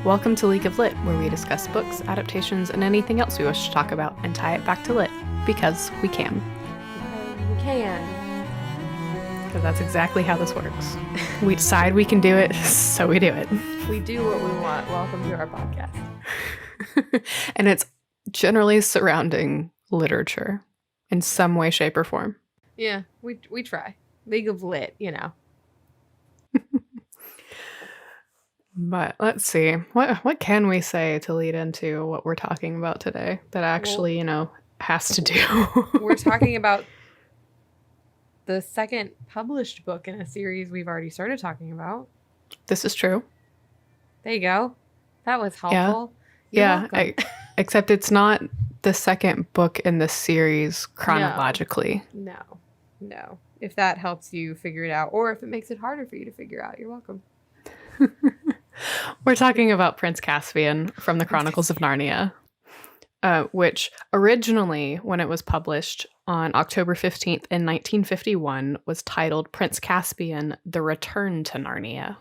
Welcome to League of Lit, where we discuss books, adaptations, and anything else we wish to talk about and tie it back to lit, because we can. We can. Because that's exactly how this works. We decide we can do it, so we do it. We do what we want. Welcome to our podcast. And it's generally surrounding literature in some way, shape, or form. Yeah, we try. League of Lit, you know. But let's see. What can we say to lead into what we're talking about today that actually, has to do? We're talking about the second published book in a series we've already started talking about. This is true. There you go. That was helpful. Yeah. Except it's not the second book in the series chronologically. No. If that helps you figure it out, or if it makes it harder for you to figure out, you're welcome. We're talking about Prince Caspian from the Chronicles of Narnia, which originally, when it was published on October 15th in 1951, was titled Prince Caspian, The Return to Narnia.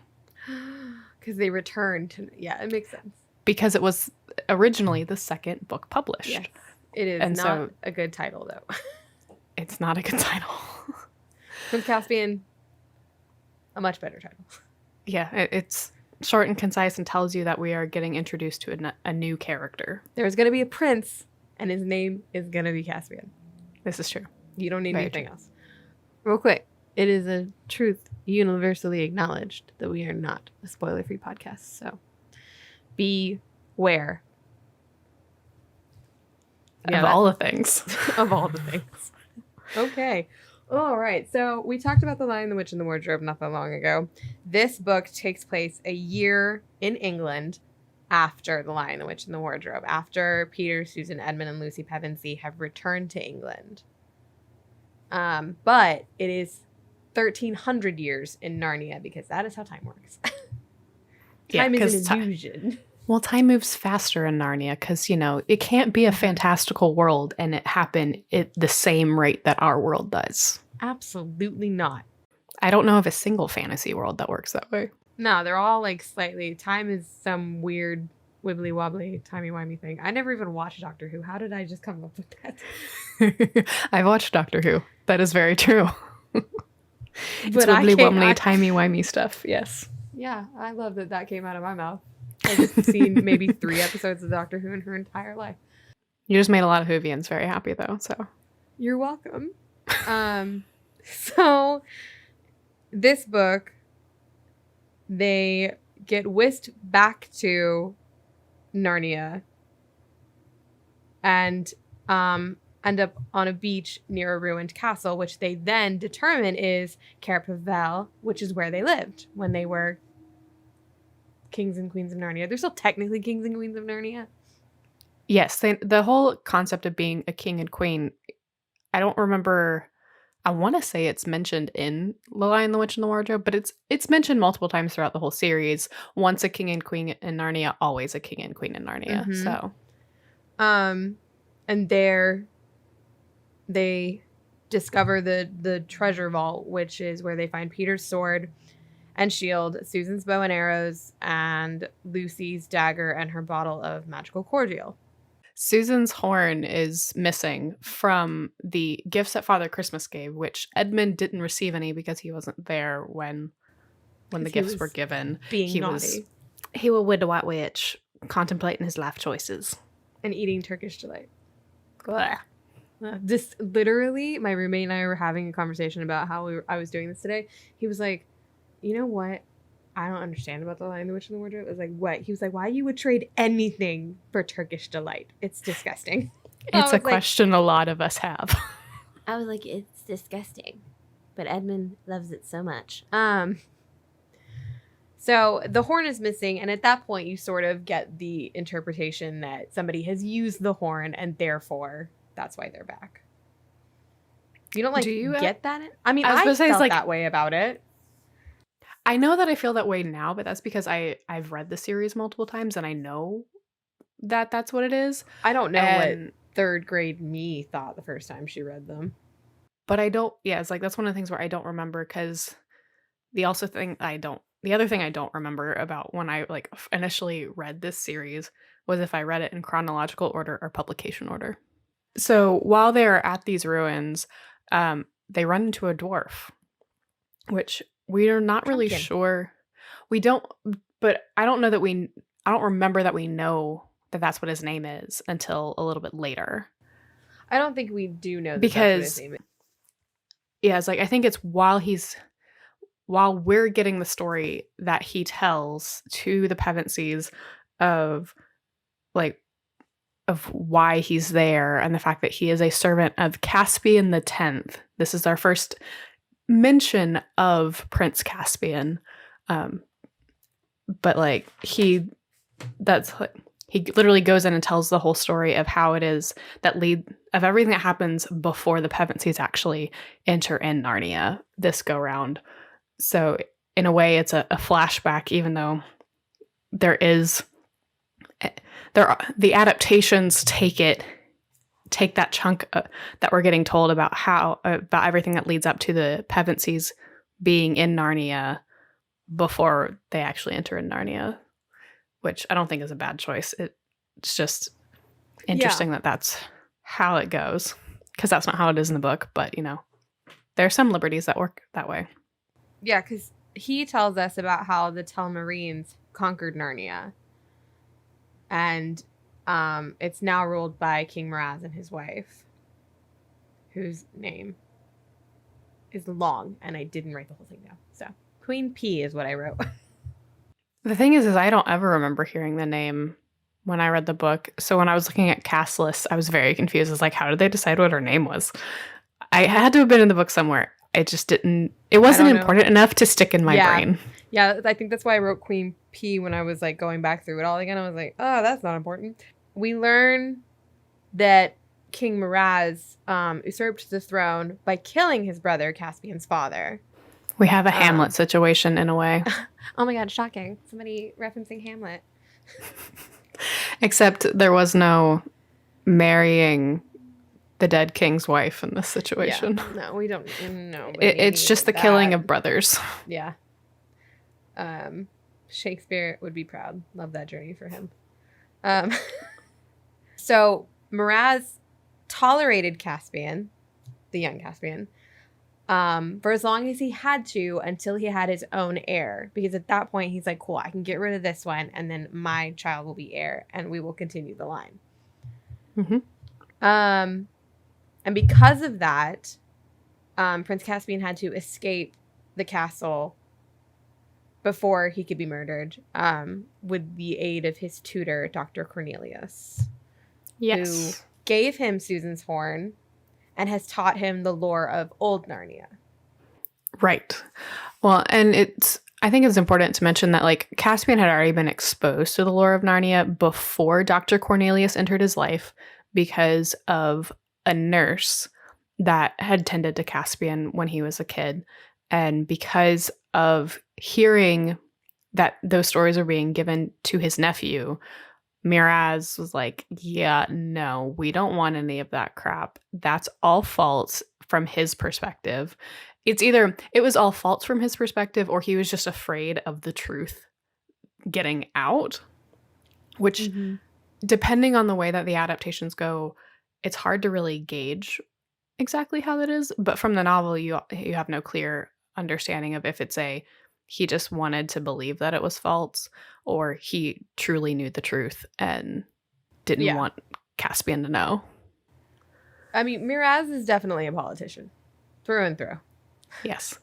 Because they returned to... Yeah, it makes sense. Because it was originally the second book published. Yes, it is not a good title, though. It's not a good title. Prince Caspian, a much better title. Yeah, it's short and concise and tells you that we are getting introduced to a new character. There's going to be a prince, and his name is going to be Caspian. This is true. You don't need anything else. Real quick, it is a truth universally acknowledged that we are not a spoiler-free podcast, so beware. Of all the things. Of all the things. Okay. All right. So we talked about The Lion, the Witch, and the Wardrobe not that long ago. This book takes place a year in England after The Lion, the Witch, and the Wardrobe, after Peter, Susan, Edmund, and Lucy Pevensey have returned to England. But it is 1,300 years in Narnia because that is how time works. Time is an illusion. Well, time moves faster in Narnia because, it can't be a fantastical world and it happen at the same rate that our world does. Absolutely not. I don't know of a single fantasy world that works that way. No, they're all slightly. Time is some weird wibbly wobbly timey-wimey thing. I never even watched Doctor Who. How did I just come up with that? I've watched Doctor Who. That is very true. It's but wibbly wobbly timey-wimey stuff. Yes. Yeah, I love that came out of my mouth. I've just seen maybe 3 episodes of Doctor Who in her entire life. You just made a lot of Whovians very happy, though, so. You're welcome. So, this book, they get whisked back to Narnia and end up on a beach near a ruined castle, which they then determine is Cair Paravel, which is where they lived when they were kings and queens of Narnia. They're still technically kings and queens of Narnia. Yes, the whole concept of being a king and queen, I don't remember. I want to say it's mentioned in The Lion, the Witch, and the Wardrobe, but it's mentioned multiple times throughout the whole series. Once a king and queen in Narnia, always a king and queen in Narnia. Mm-hmm. So, and there they discover the treasure vault, which is where they find Peter's sword and shield, Susan's bow and arrows, and Lucy's dagger and her bottle of magical cordial. Susan's horn is missing from the gifts that Father Christmas gave, which Edmund didn't receive any because he wasn't there when the gifts were given. Being naughty. He was with the White Witch, contemplating his life choices. And eating Turkish delight. This literally, my roommate and I were having a conversation about how I was doing this today. He was like, you know what I don't understand about The Lion, the Witch, and the Wardrobe? I was like, what? He was like, why you would trade anything for Turkish delight? It's disgusting. It's a question a lot of us have. I was like, it's disgusting. But Edmund loves it so much. So the horn is missing, and at that point you sort of get the interpretation that somebody has used the horn, and therefore that's why they're back. You don't get that? I mean, I felt that way about it. I know that I feel that way now, but that's because I've read the series multiple times and I know that that's what it is. I don't know what 3rd grade me thought the first time she read them. But I don't, it's that's one of the things where I don't remember because the the other thing I don't remember about when I like initially read this series was if I read it in chronological order or publication order. So while they're at these ruins, they run into a dwarf, which we are not really Trumpkin. sure. We don't, but I don't know that I don't remember that we know that that's what his name is until a little bit later. I don't think we do know that that's what his Because, name is. yeah, it's like, I think it's while we're getting the story that he tells to the Pevensies of, like, of why he's there and the fact that he is a servant of Caspian the 10th. This is our first mention of Prince Caspian. But like he literally goes in and tells the whole story of how it is of everything that happens before the Pevensies actually enter in Narnia this go round. So in a way it's a flashback, even though the adaptations take that chunk that we're getting told about everything that leads up to the Pevensies being in Narnia before they actually enter in Narnia, which I don't think is a bad choice. It's just interesting that that's how it goes, because that's not how it is in the book, but there are some liberties that work that way. Yeah, because he tells us about how the Telemarines conquered Narnia. And it's now ruled by King Miraz and his wife, whose name is long, and I didn't write the whole thing down. So Queen P is what I wrote. The thing is I don't ever remember hearing the name when I read the book. So when I was looking at cast lists, I was very confused. I was like, how did they decide what her name was? I had to have been in the book somewhere. It just didn't. It wasn't important enough to stick in my brain. Yeah, I think that's why I wrote Queen P when I was like going back through it all again. I was like, oh, that's not important. We learn that King Miraz usurped the throne by killing his brother, Caspian's father. We have a Hamlet situation in a way. Oh my god, shocking. Somebody referencing Hamlet. Except there was no marrying the dead king's wife in this situation. Yeah. No, we don't know. It's just the killing of brothers. Yeah. Shakespeare would be proud. Love that journey for him. So Miraz tolerated Caspian, the young Caspian, for as long as he had to until he had his own heir. Because at that point, he's like, cool, I can get rid of this one, and then my child will be heir, and we will continue the line. Mm-hmm. And because of that, Prince Caspian had to escape the castle before he could be murdered, with the aid of his tutor, Dr. Cornelius. Yes. Who gave him Susan's horn and has taught him the lore of old Narnia. Right. Well, and I think it's important to mention that like Caspian had already been exposed to the lore of Narnia before Dr. Cornelius entered his life because of a nurse that had tended to Caspian when he was a kid. And because of hearing that those stories are being given to his nephew, Miraz was like, yeah, no, we don't want any of that crap. That's all false from his perspective. It's either it was all false from his perspective or he was just afraid of the truth getting out, which depending on the way that the adaptations go, it's hard to really gauge exactly how that is. But from the novel, you have no clear understanding of if it's he just wanted to believe that it was false or he truly knew the truth and didn't want Caspian to know. I mean, Miraz is definitely a politician through and through. Yes.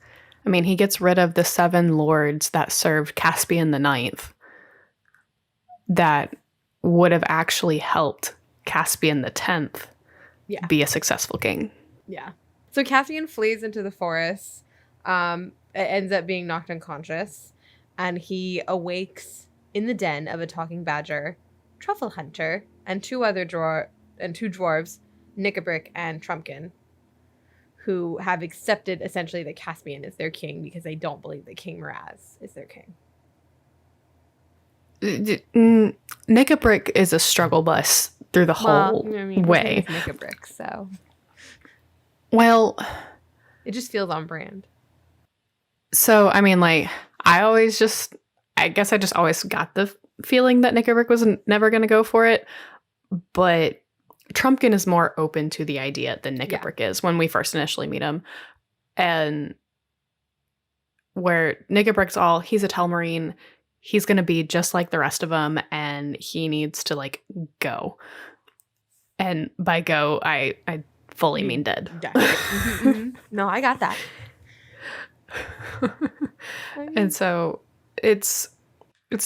I mean, he gets rid of the 7 lords that served Caspian the 9th that would have actually helped Caspian the 10th be a successful king. Yeah. So Caspian flees into the forest. It ends up being knocked unconscious, and he awakes in the den of a talking badger, Truffle Hunter, and two dwarves, Nickabrick and Trumpkin, who have accepted essentially that Caspian is their king because they don't believe that King Miraz is their king. Nickabrick is a struggle bus through the whole way. Nickabrick, so. Well, it just feels on brand. So, I mean, like, I guess I just always got the feeling that Nickelbrick was never going to go for it. But Trumpkin is more open to the idea than Nickelbrick is when we first initially meet him. And where Nickelbrick's he's a Telemarine, he's going to be just like the rest of them, and he needs to, like, go. And by go, I fully mean dead. No, I got that. And so it's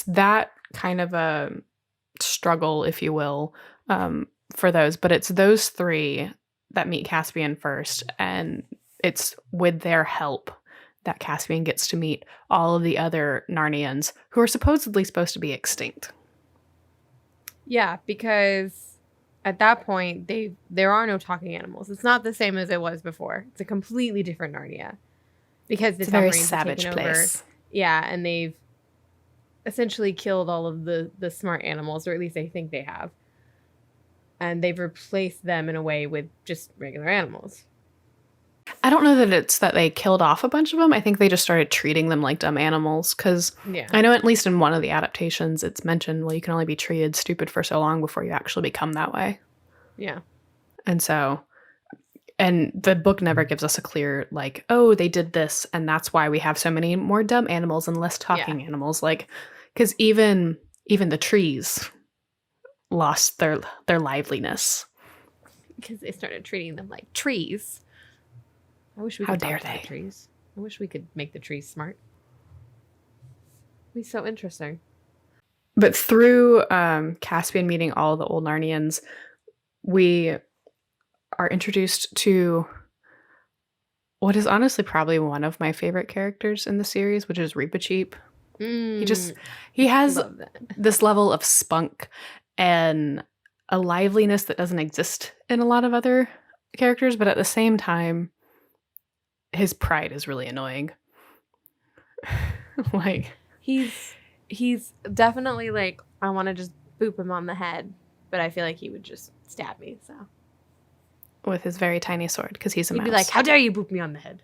that kind of a struggle, if you will, for those. But it's those three that meet Caspian first, and it's with their help that Caspian gets to meet all of the other Narnians who are supposedly supposed to be extinct. Yeah, because at that point, there are no talking animals. It's not the same as it was before. It's a completely different Narnia. Because the Telemarines very savage savage place. Over. Yeah, and they've essentially killed all of the smart animals, or at least they think they have. And they've replaced them in a way with just regular animals. I don't know that it's that they killed off a bunch of them. I think they just started treating them like dumb animals, because I know at least in one of the adaptations it's mentioned, well, you can only be treated stupid for so long before you actually become that way. Yeah. And so, and the book never gives us a clear, like, oh, they did this, and that's why we have so many more dumb animals and less talking animals. Like, because even the trees lost their liveliness. Because they started treating them like trees. I wish we could talk about trees. I wish we could make the trees smart. It'd be so interesting. But through Caspian meeting all the old Narnians, we are introduced to what is honestly probably one of my favorite characters in the series, which is Reepicheep. He has this level of spunk and a liveliness that doesn't exist in a lot of other characters, but at the same time, his pride is really annoying. Like, he's definitely like, I want to just boop him on the head, but I feel like he would just stab me. So with his very tiny sword, because he's a mouse. He'd be like, "How dare you boop me on the head?"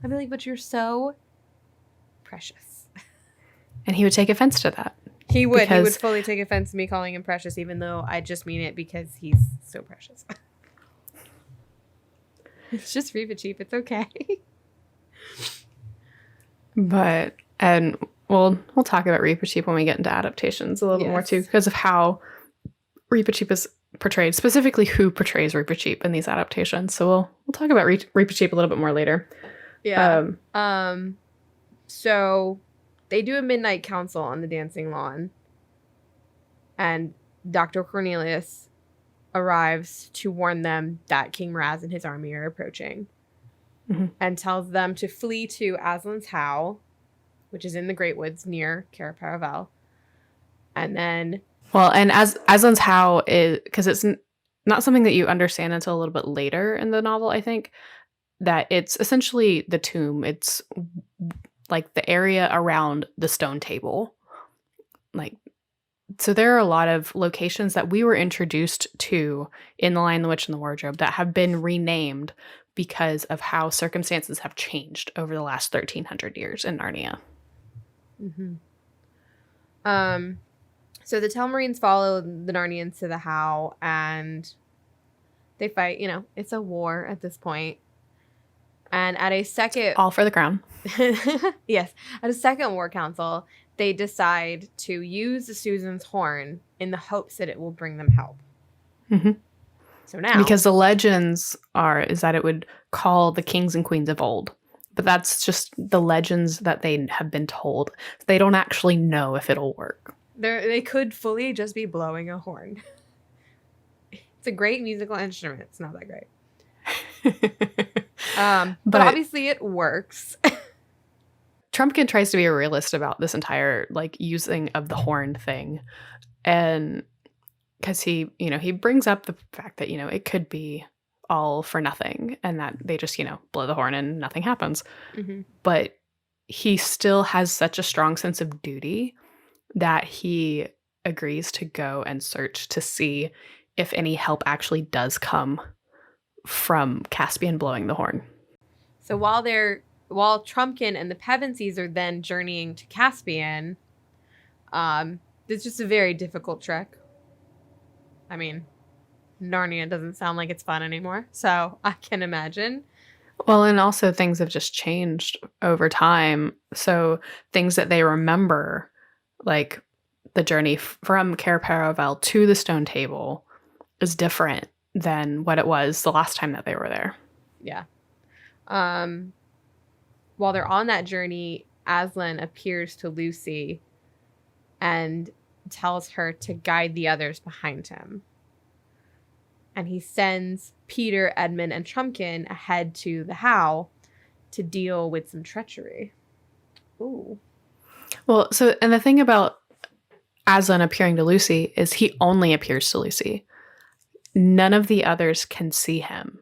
I'd be like, "But you're so precious." And he would take offense to that. He would. He would fully take offense to me calling him precious, even though I just mean it because he's so precious. It's just Reepicheep. It's okay. But, and we'll talk about Reepicheep when we get into adaptations a little bit more too, because of how Reepicheep is portrayed, specifically who portrays Reepicheep in these adaptations. So we'll talk about Reepicheep a little bit more later. Yeah. So they do a midnight council on the dancing lawn, and Dr. Cornelius arrives to warn them that King Raz and his army are approaching, and tells them to flee to Aslan's How, which is in the Great Woods near Cair Paravel. And then, well, and Aslan's How is, because it's not something that you understand until a little bit later in the novel, I think, that it's essentially the tomb. It's like the area around the stone table. Like, so there are a lot of locations that we were introduced to in The Lion, the Witch, and the Wardrobe that have been renamed because of how circumstances have changed over the last 1,300 years in Narnia. So the Telemarines follow the Narnians to the How, and they fight. You know, it's a war at this point. And at a second... all for the crown. Yes. At a second war council, they decide to use Susan's horn in the hopes that it will bring them help. So now... because the legends is that it would call the kings and queens of old. But that's just the legends that they have been told. They don't actually know if it'll work. They could fully just be blowing a horn. It's a great musical instrument. It's not that great. But obviously it works. Trumpkin tries to be a realist about this entire like using of the horn thing, and because he brings up the fact that it could be all for nothing and that they just blow the horn and nothing happens. But he still has such a strong sense of duty that he agrees to go and search to see if any help actually does come from Caspian blowing the horn. So while they're while Trumpkin and the Pevensies are then journeying to Caspian, it's just a very difficult trek. I mean, Narnia doesn't sound like it's fun anymore, so I can imagine. Well, and also things have just changed over time. So things that they remember, like the journey from Cair Paravel to the Stone Table, is different than what it was the last time that they were there. Yeah. While they're on that journey, Aslan appears to Lucy and tells her to guide the others behind him. And he sends Peter, Edmund, and Trumpkin ahead to the How to deal with some treachery. Ooh. Well, so, and the thing about Aslan appearing to Lucy is he only appears to Lucy. None of the others can see him.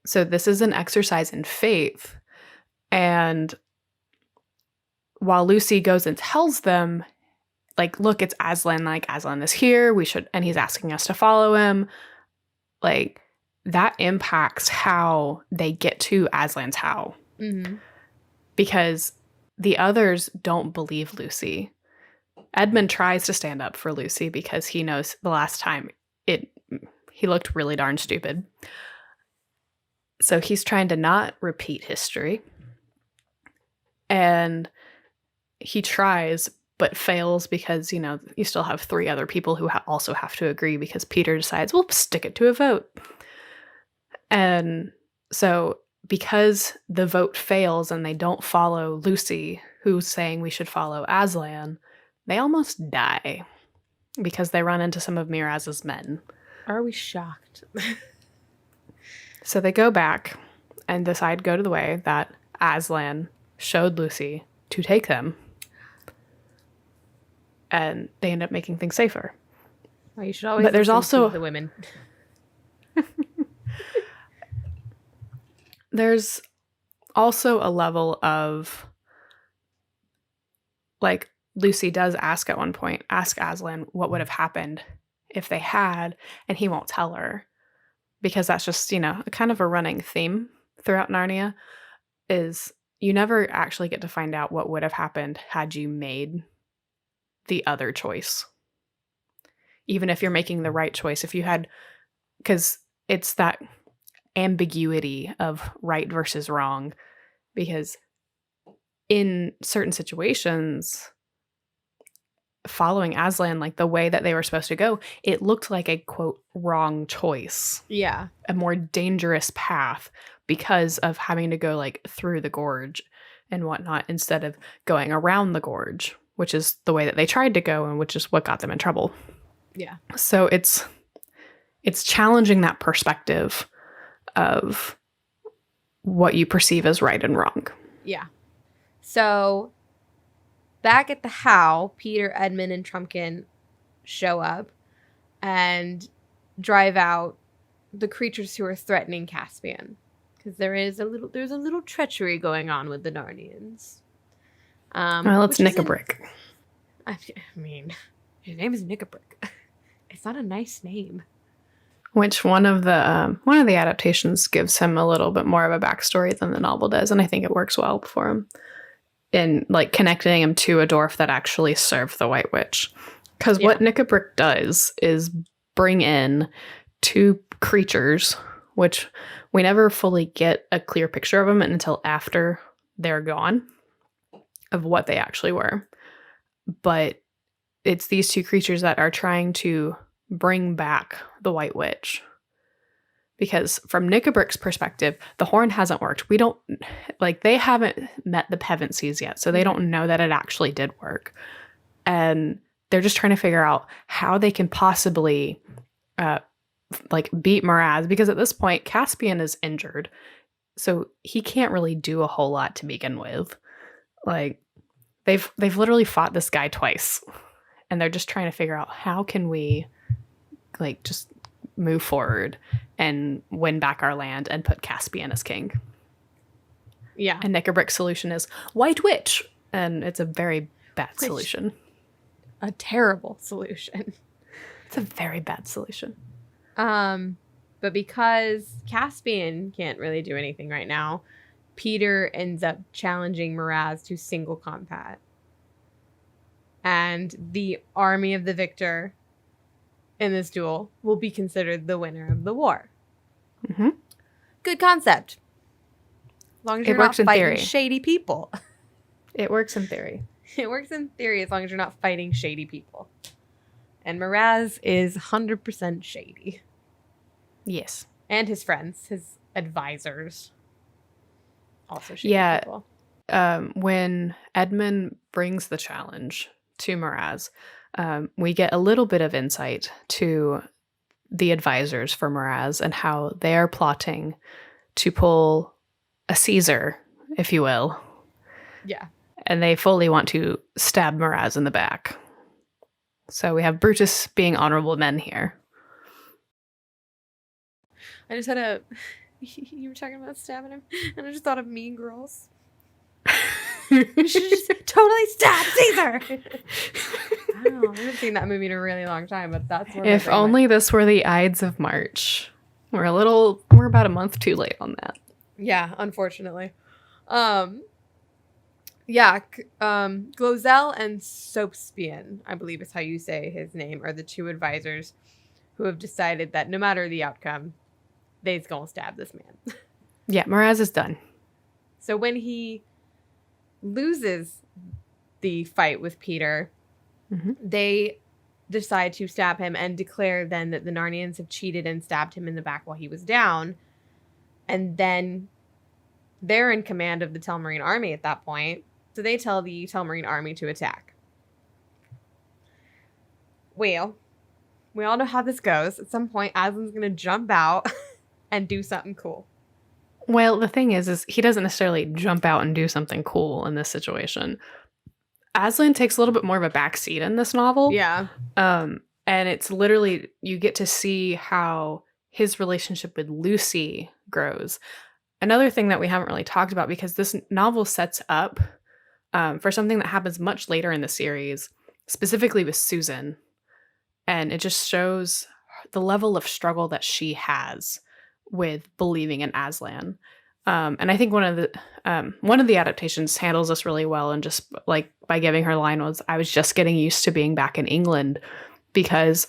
So this is an exercise in faith. And while Lucy goes and tells them, like, look, it's Aslan, like, Aslan is here, and he's asking us to follow him, like, that impacts how they get to Aslan's How. Mm-hmm. Because the others don't believe Lucy. Edmund tries to stand up for Lucy because he knows the last time he looked really darn stupid. So he's trying to not repeat history. And he tries, but fails because, you still have 3 other people who also have to agree because Peter decides, we'll stick it to a vote. And so because the vote fails and they don't follow Lucy, who's saying we should follow Aslan, they almost die because they run into some of Miraz's men. Are we shocked? So they go back and decide to go to the way that Aslan showed Lucy to take them. And they end up making things safer. Well, you should always but there's also the women. There's also a level of, like, Lucy does ask at one point, ask Aslan what would have happened if they had, and he won't tell her. Because that's just, a kind of a running theme throughout Narnia, is you never actually get to find out what would have happened had you made the other choice. Even if you're making the right choice, because it's that ambiguity of right versus wrong, because in certain situations, following Aslan, like the way that they were supposed to go, it looked like a, quote, wrong choice. Yeah. A more dangerous path because of having to go, like, through the gorge and whatnot instead of going around the gorge, which is the way that they tried to go and which is what got them in trouble. Yeah. So it's challenging that perspective of what you perceive as right and wrong. Yeah. So back at the How, Peter, Edmund, and Trumpkin show up and drive out the creatures who are threatening Caspian. Because there's a little treachery going on with the Narnians. Well, it's Nickabrick. I mean, his name is Nickabrick. It's not a nice name. Which one of the adaptations gives him a little bit more of a backstory than the novel does, and I think it works well for him in, like, connecting him to a dwarf that actually served the White Witch. Because what Nickabrick does is bring in 2 creatures, which we never fully get a clear picture of them until after they're gone, of what they actually were. But it's these 2 creatures that are trying to bring back the White Witch. Because from Nickabrick's perspective, the horn hasn't worked. They haven't met the Pevensies yet, so they don't know that it actually did work. And they're just trying to figure out how they can possibly beat Miraz, because at this point, Caspian is injured. So he can't really do a whole lot to begin with. Like, they've literally fought this guy twice. And they're just trying to figure out how can we, like, just move forward and win back our land and put Caspian as king. Yeah. And Nickabrick's solution is White Witch. And it's a very bad solution. A terrible solution. It's a very bad solution. But because Caspian can't really do anything right now, Peter ends up challenging Miraz to single combat. And the army of the victor in this duel will be considered the winner of the war. Mm-hmm. Good concept. As long as It you're not works in fighting theory. shady people. It works in theory. It works in theory as long as you're not fighting shady people. And Miraz is 100% shady. Yes. And his friends, his advisors, also shady people. When Edmund brings the challenge to Miraz, we get a little bit of insight to the advisors for Miraz and how they are plotting to pull a Caesar, if you will. Yeah. And they fully want to stab Miraz in the back. So we have Brutus being honorable men here. I just had a... You were talking about stabbing him, and I just thought of Mean Girls. You should just totally stab Caesar! I don't know. I haven't seen that movie in a really long time, but that's where If only this were the Ides of March. We're about a month too late on that. Yeah, unfortunately. Glozell and Caspian, I believe is how you say his name, are the two advisors who have decided that no matter the outcome, they's gonna stab this man. Yeah, Miraz is done. So when he loses the fight with Peter, they decide to stab him and declare then that the Narnians have cheated and stabbed him in the back while he was down. And then they're in command of the Telemarine army at that point. So they tell the Telemarine army to attack. Well, we all know how this goes. At some point, Aslan's going to jump out and do something cool. Well, the thing is he doesn't necessarily jump out and do something cool in this situation. Aslan takes a little bit more of a backseat in this novel. Yeah. And it's literally, you get to see how his relationship with Lucy grows. Another thing that we haven't really talked about, because this novel sets up for something that happens much later in the series, specifically with Susan. And it just shows the level of struggle that she has with believing in Aslan. And I think one of the adaptations handles this really well, and just like by giving her line was, "I was just getting used to being back in England," because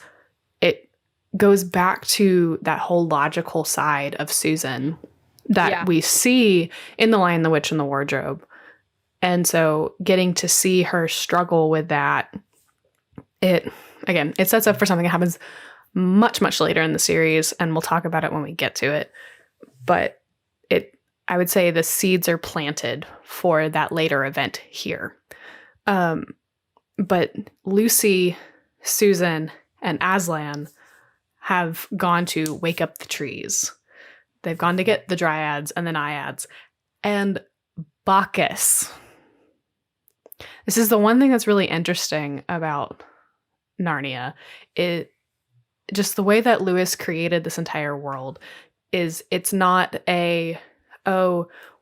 it goes back to that whole logical side of Susan that we see in The Lion, the Witch, and the Wardrobe. And so getting to see her struggle with that, it sets up for something that happens much, much later in the series, and we'll talk about it when we get to it. But I would say the seeds are planted for that later event here. But Lucy, Susan, and Aslan have gone to wake up the trees. They've gone to get the dryads and the naiads. And Bacchus. This is the one thing that's really interesting about Narnia. Just the way that Lewis created this entire world is, it's not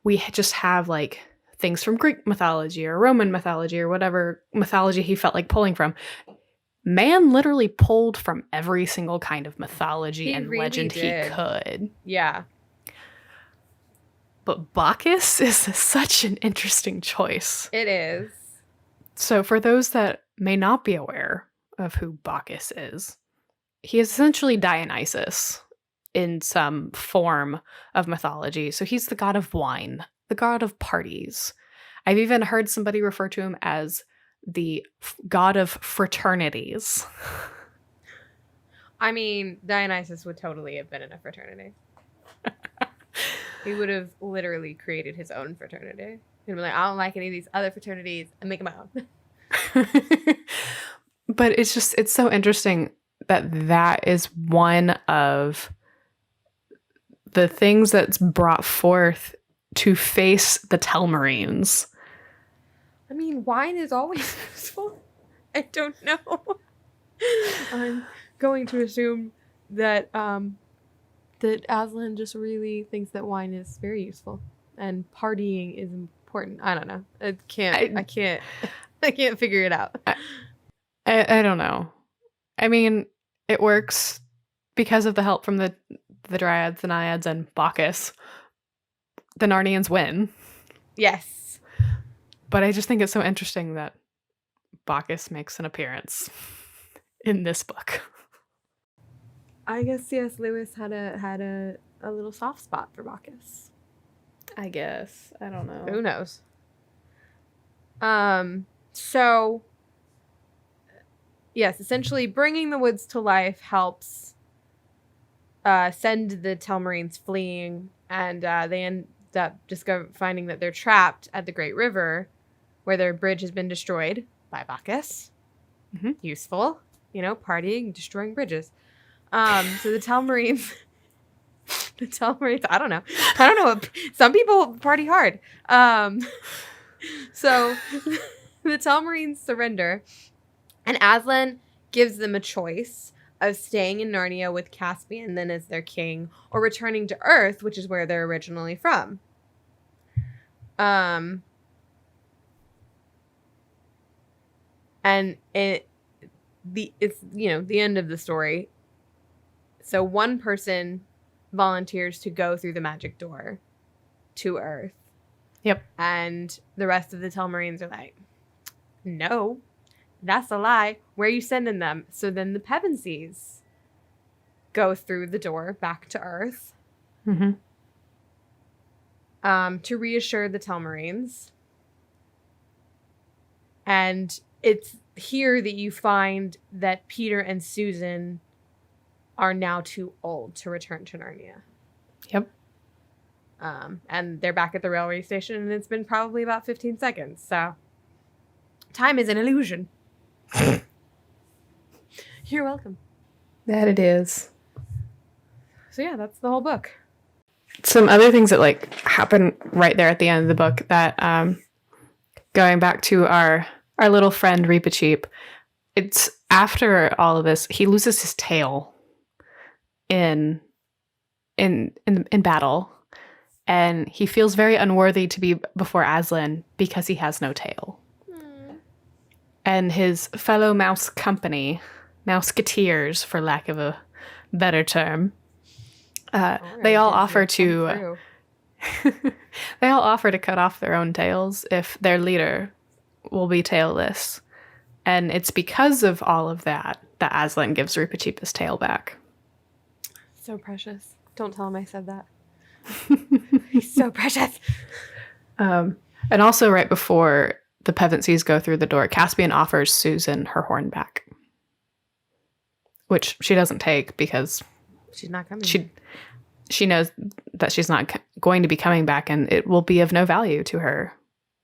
we just have like things from Greek mythology or Roman mythology or whatever mythology he felt like pulling from. Man literally pulled from every single kind of mythology and really legend he could. Yeah. But Bacchus is such an interesting choice. It is. So for those that may not be aware of who Bacchus is, he is essentially Dionysus in some form of mythology. So he's the god of wine, the god of parties. I've even heard somebody refer to him as the god of fraternities. I mean, Dionysus would totally have been in a fraternity. He would have literally created his own fraternity. He'd be like, I don't like any of these other fraternities, and make my own. But it's so interesting that is one of the things that's brought forth to face the Telemarines. I mean, wine is always useful. I don't know. I'm going to assume that that Aslan just really thinks that wine is very useful and partying is important. I don't know. I can't figure it out. I don't know. I mean, it works because of the help from the dryads, the naiads, and Bacchus. the Narnians win. Yes. But I just think it's so interesting that Bacchus makes an appearance in this book. I guess C.S. Lewis had a little soft spot for Bacchus. I guess. I don't know. Who knows? So yes, essentially bringing the woods to life helps send the Telemarines fleeing, and they end up finding that they're trapped at the Great River, where their bridge has been destroyed by Bacchus. Mm-hmm. Useful, partying, destroying bridges. So the Telemarines, I don't know. Some people party hard. So the Telemarines surrender, and Aslan gives them a choice of staying in Narnia with Caspian then as their king, or returning to Earth, which is where they're originally from. And it's the end of the story. So one person volunteers to go through the magic door to Earth. Yep. And the rest of the Telemarines are like, no, that's a lie. Where are you sending them? So then the Pevensies go through the door back to Earth. Mm-hmm. To reassure the Telemarines. And it's here that you find that Peter and Susan are now too old to return to Narnia. Yep. And they're back at the railway station, and it's been probably about 15 seconds. So time is an illusion. You're welcome. That it is. So yeah, that's the whole book. Some other things that happen right there at the end of the book that going back to our little friend Reepicheep, it's after all of this, he loses his tail in battle, and he feels very unworthy to be before Aslan because he has no tail. And his fellow mouse company, Mouseketeers, for lack of a better term, they all offer to cut off their own tails if their leader will be tailless. And it's because of all of that Aslan gives Reepicheep his tail back. So precious. Don't tell him I said that. He's so precious. And also right before the Pevensies go through the door, Caspian offers Susan her horn back, which she doesn't take because she's not coming. She knows that she's not going to be coming back, and it will be of no value to her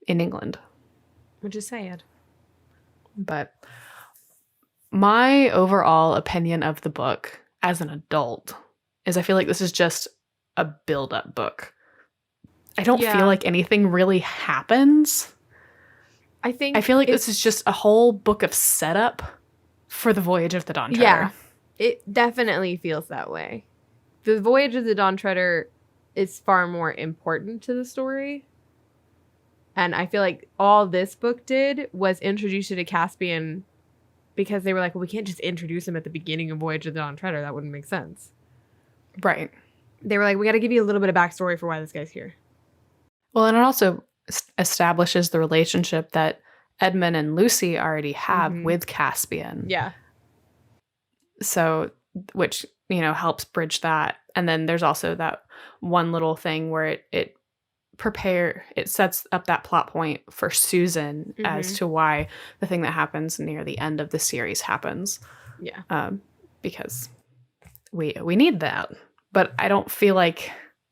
in England. Which is sad. But my overall opinion of the book as an adult is I feel like this is just a build-up book. I don't feel like anything really happens. I feel like this is just a whole book of setup for the Voyage of the Dawn Treader. Yeah, it definitely feels that way. The Voyage of the Dawn Treader is far more important to the story. And I feel like all this book did was introduce you to Caspian, because they were like, well, we can't just introduce him at the beginning of Voyage of the Dawn Treader. That wouldn't make sense. Right. They were like, we got to give you a little bit of backstory for why this guy's here. Well, and it also establishes the relationship that Edmund and Lucy already have with Caspian. Yeah. So, which, helps bridge that. And then there's also that one little thing where it sets up that plot point for Susan as to why the thing that happens near the end of the series happens. Yeah. Because we need that. But I just feel like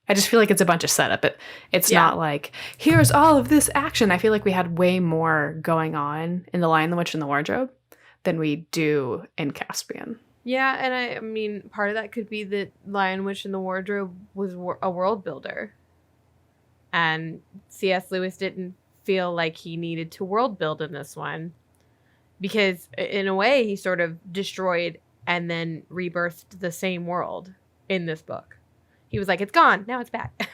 it's a bunch of setup. It's not like, here's all of this action. I feel like we had way more going on in The Lion, the Witch, and the Wardrobe than we do in Caspian. Yeah, and I mean, part of that could be that Lion, Witch, and the Wardrobe was a world builder. And C.S. Lewis didn't feel like he needed to world build in this one. Because in a way, he sort of destroyed and then rebirthed the same world in this book. He was like, it's gone. Now it's back.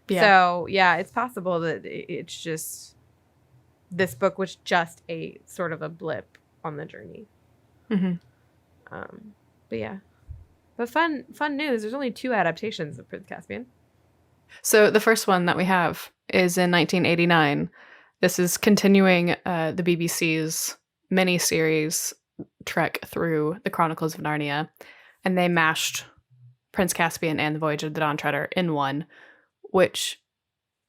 So, yeah, it's possible that it's just, this book was just a sort of a blip on the journey. Mm-hmm. But yeah. But fun news. There's only 2 adaptations of Prince Caspian. So the first one that we have is in 1989. This is continuing the BBC's miniseries trek through the Chronicles of Narnia, and they mashed Prince Caspian and the Voyage of the Dawn Treader in one, which,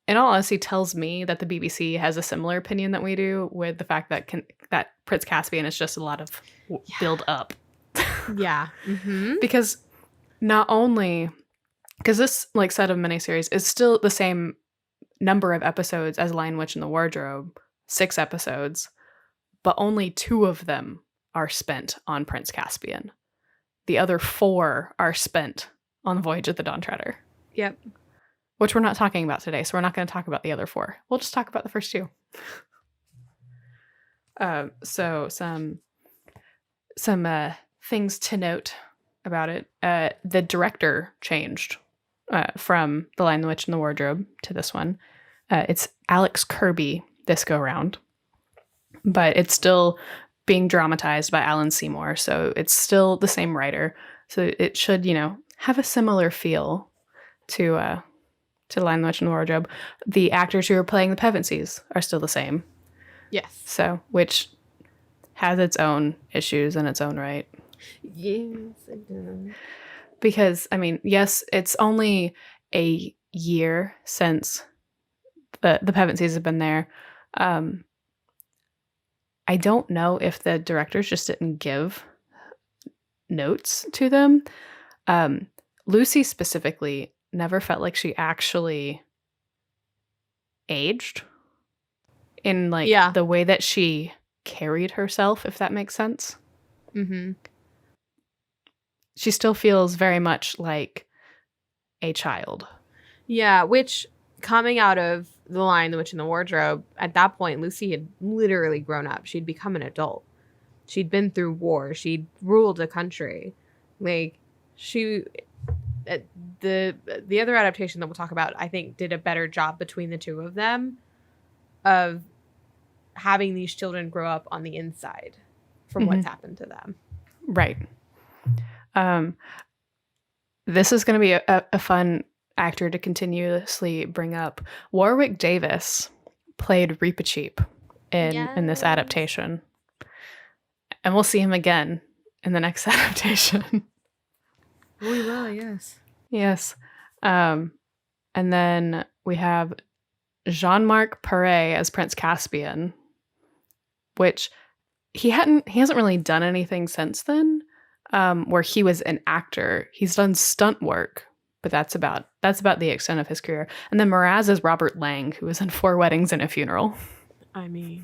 in all honesty, tells me that the BBC has a similar opinion that we do, with the fact that that Prince Caspian is just a lot of build up. Yeah. Mm-hmm. Because not only, because this like set of miniseries is still the same number of episodes as Lion, Witch, and the Wardrobe, 6 episodes, but only 2 of them are spent on Prince Caspian. The other 4 are spent on the Voyage of the Dawn Treader. Yep. Which we're not talking about today, so we're not going to talk about the other 4. We'll just talk about the first 2. So some things to note about it. The director changed from The Lion, the Witch, and the Wardrobe to this one. It's Alex Kirby this go round, but it's still being dramatized by Alan Seymour, so it's still the same writer. So it should, have a similar feel to The Lion, the Witch, and the Wardrobe. The actors who are playing the Pevensies are still the same. Yes. So, which has its own issues in its own right. Yes, it does. Because, yes, it's only a year since the Pevensies have been there. I don't know if the directors just didn't give notes to them. Lucy specifically never felt like she actually aged in the way that she carried herself, if that makes sense. Mm-hmm. She still feels very much like a child. Yeah, which coming out of The Lion, the Witch, and the Wardrobe, at that point, Lucy had literally grown up. She'd become an adult. She'd been through war. She'd ruled a country. The other adaptation that we'll talk about, I think, did a better job between the two of them of having these children grow up on the inside from what's happened to them. Right. This is going to be a fun actor to continuously bring up. Warwick Davis played Reepicheep in this adaptation. And we'll see him again in the next adaptation. We will, yes. Yes. And then we have Jean-Marc Paré as Prince Caspian, which he hasn't really done anything since then, where he was an actor. He's done stunt work, but that's about the extent of his career. And then Mraz is Robert Lang, who was in 4 Weddings and a Funeral. It's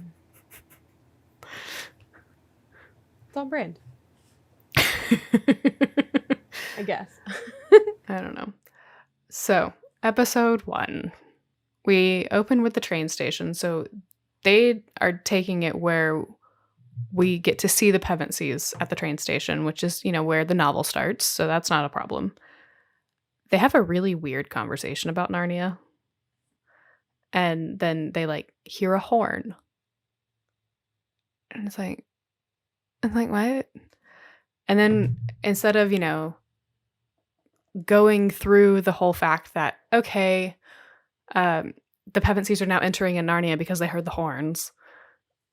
on brand. I guess. I don't know. So, episode 1. We open with the train station. So, they are taking it where we get to see the Pevensies at the train station, which is, where the novel starts. So, that's not a problem. They have a really weird conversation about Narnia. And then they, hear a horn. And it's like, what? And then instead of, going through the whole fact that, okay, the Pevensies are now entering in Narnia because they heard the horns,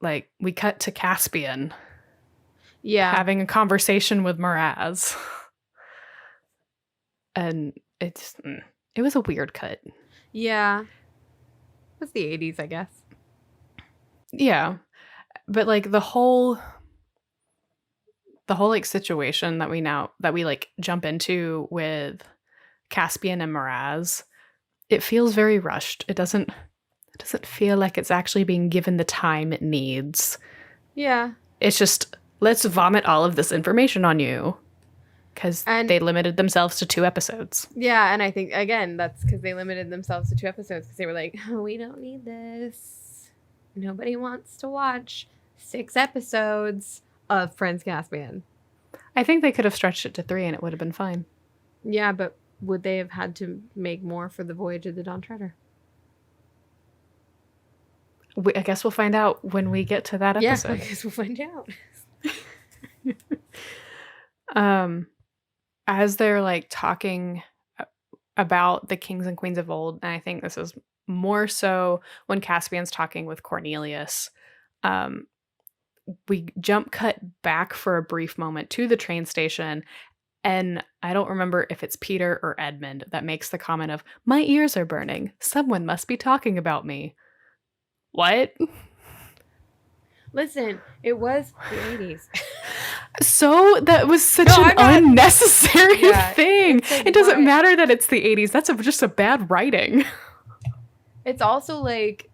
we cut to Caspian having a conversation with Mraz. And it was a weird cut. Yeah. It was the 80s, I guess. Yeah. But the whole situation that we jump into with Caspian and Mraz, it feels very rushed. It doesn't feel like it's actually being given the time it needs. Yeah. It's just, let's vomit all of this information on you. Because they limited themselves to 2 episodes. Yeah, and I think, again, that's because they limited themselves to 2 episodes. Because they were like, oh, we don't need this. Nobody wants to watch 6 episodes of Prince Caspian. I think they could have stretched it to 3 and it would have been fine. Yeah, but would they have had to make more for the Voyage of the Dawn Treader? I guess we'll find out when we get to that episode. Yeah, I guess we'll find out. As they're talking about the kings and queens of old, and I think this is more so when Caspian's talking with Cornelius. Um, we jump cut back for a brief moment to the train station, and I don't remember if it's Peter or Edmund that makes the comment of, "My ears are burning. Someone must be talking about me." What? Listen, it was the 80s. So that was such No, an I'm not- unnecessary Yeah, thing. it's like, It doesn't why? matter that it's the 80s. That's just a bad writing. It's also like